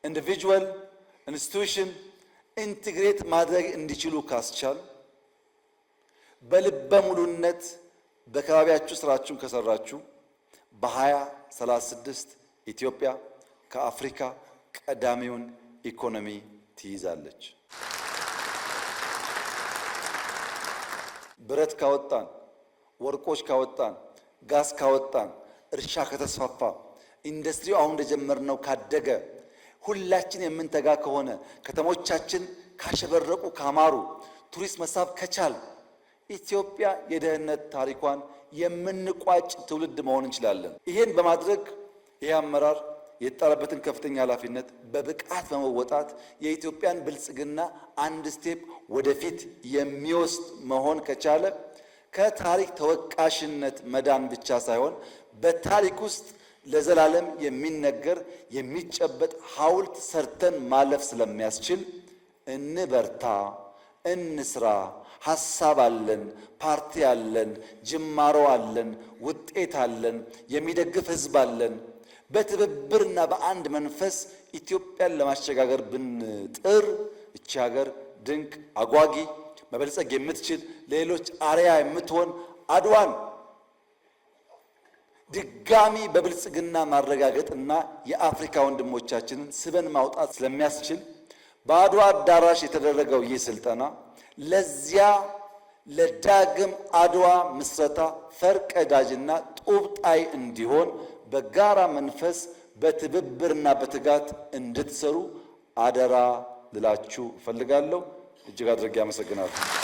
ኢንዲቪጁዋል ኢንስቲትዩሽን ኢንቴግሬት ማድረግ እንዲችሉ ካስቻል በልበ ሙሉነት በአካባቢያችሁ ስራችሁን ከሰራችሁ በ2036 ኢትዮጵያ ከአፍሪካ ቀዳሚውን ኢኮኖሚ ትይዛለች። ብረት ካወጣን፣ ወርቆች ካወጣን፣ ጋዝ ካወጣን፣ እርሻ ከተስፋፋ፣ ኢንዱስትሪው አሁን እንደጀመርነው ካደገ፣ ሁላችን የምንተጋ ከሆነ፣ ከተሞቻችን ካሸበረቁ ካማሩ፣ ቱሪስት መሳብ ከቻል ኢትዮጵያ የደህንነት ታሪኳን የምንቋጭ ትውልድ መሆን እንችላለን። ይሄን በማድረግ ይሄ አመራር የተጣለበትን ከፍተኛ ኃላፊነት በብቃት በመወጣት የኢትዮጵያን ብልጽግና አንድ ስቴፕ ወደፊት የሚወስድ መሆን ከቻለ ከታሪክ ተወቃሽነት መዳን ብቻ ሳይሆን በታሪክ ውስጥ ለዘላለም የሚነገር የሚጨበጥ ሐውልት ሰርተን ማለፍ ስለሚያስችል እንበርታ፣ እንስራ። ሐሳብ አለን፣ ፓርቲ አለን፣ ጅማሮ አለን፣ ውጤት አለን፣ የሚደግፍ ህዝብ አለን። በትብብርና በአንድ መንፈስ ኢትዮጵያን ለማሸጋገር ብንጥር እቺ ሀገር ድንቅ፣ አጓጊ፣ መበልጸግ የምትችል ለሌሎች አርያ የምትሆን አድዋን ድጋሚ በብልጽግና ማረጋገጥና የአፍሪካ ወንድሞቻችንን ስበን ማውጣት ስለሚያስችል በአድዋ አዳራሽ የተደረገው ይህ ስልጠና ለዚያ ለዳግም አድዋ ምስረታ ፈርቀዳጅና ጡብ ጣይ እንዲሆን በጋራ መንፈስ በትብብርና በትጋት እንድትሰሩ አደራ ልላችሁ እፈልጋለሁ። እጅግ አድርጌ አመሰግናለሁ።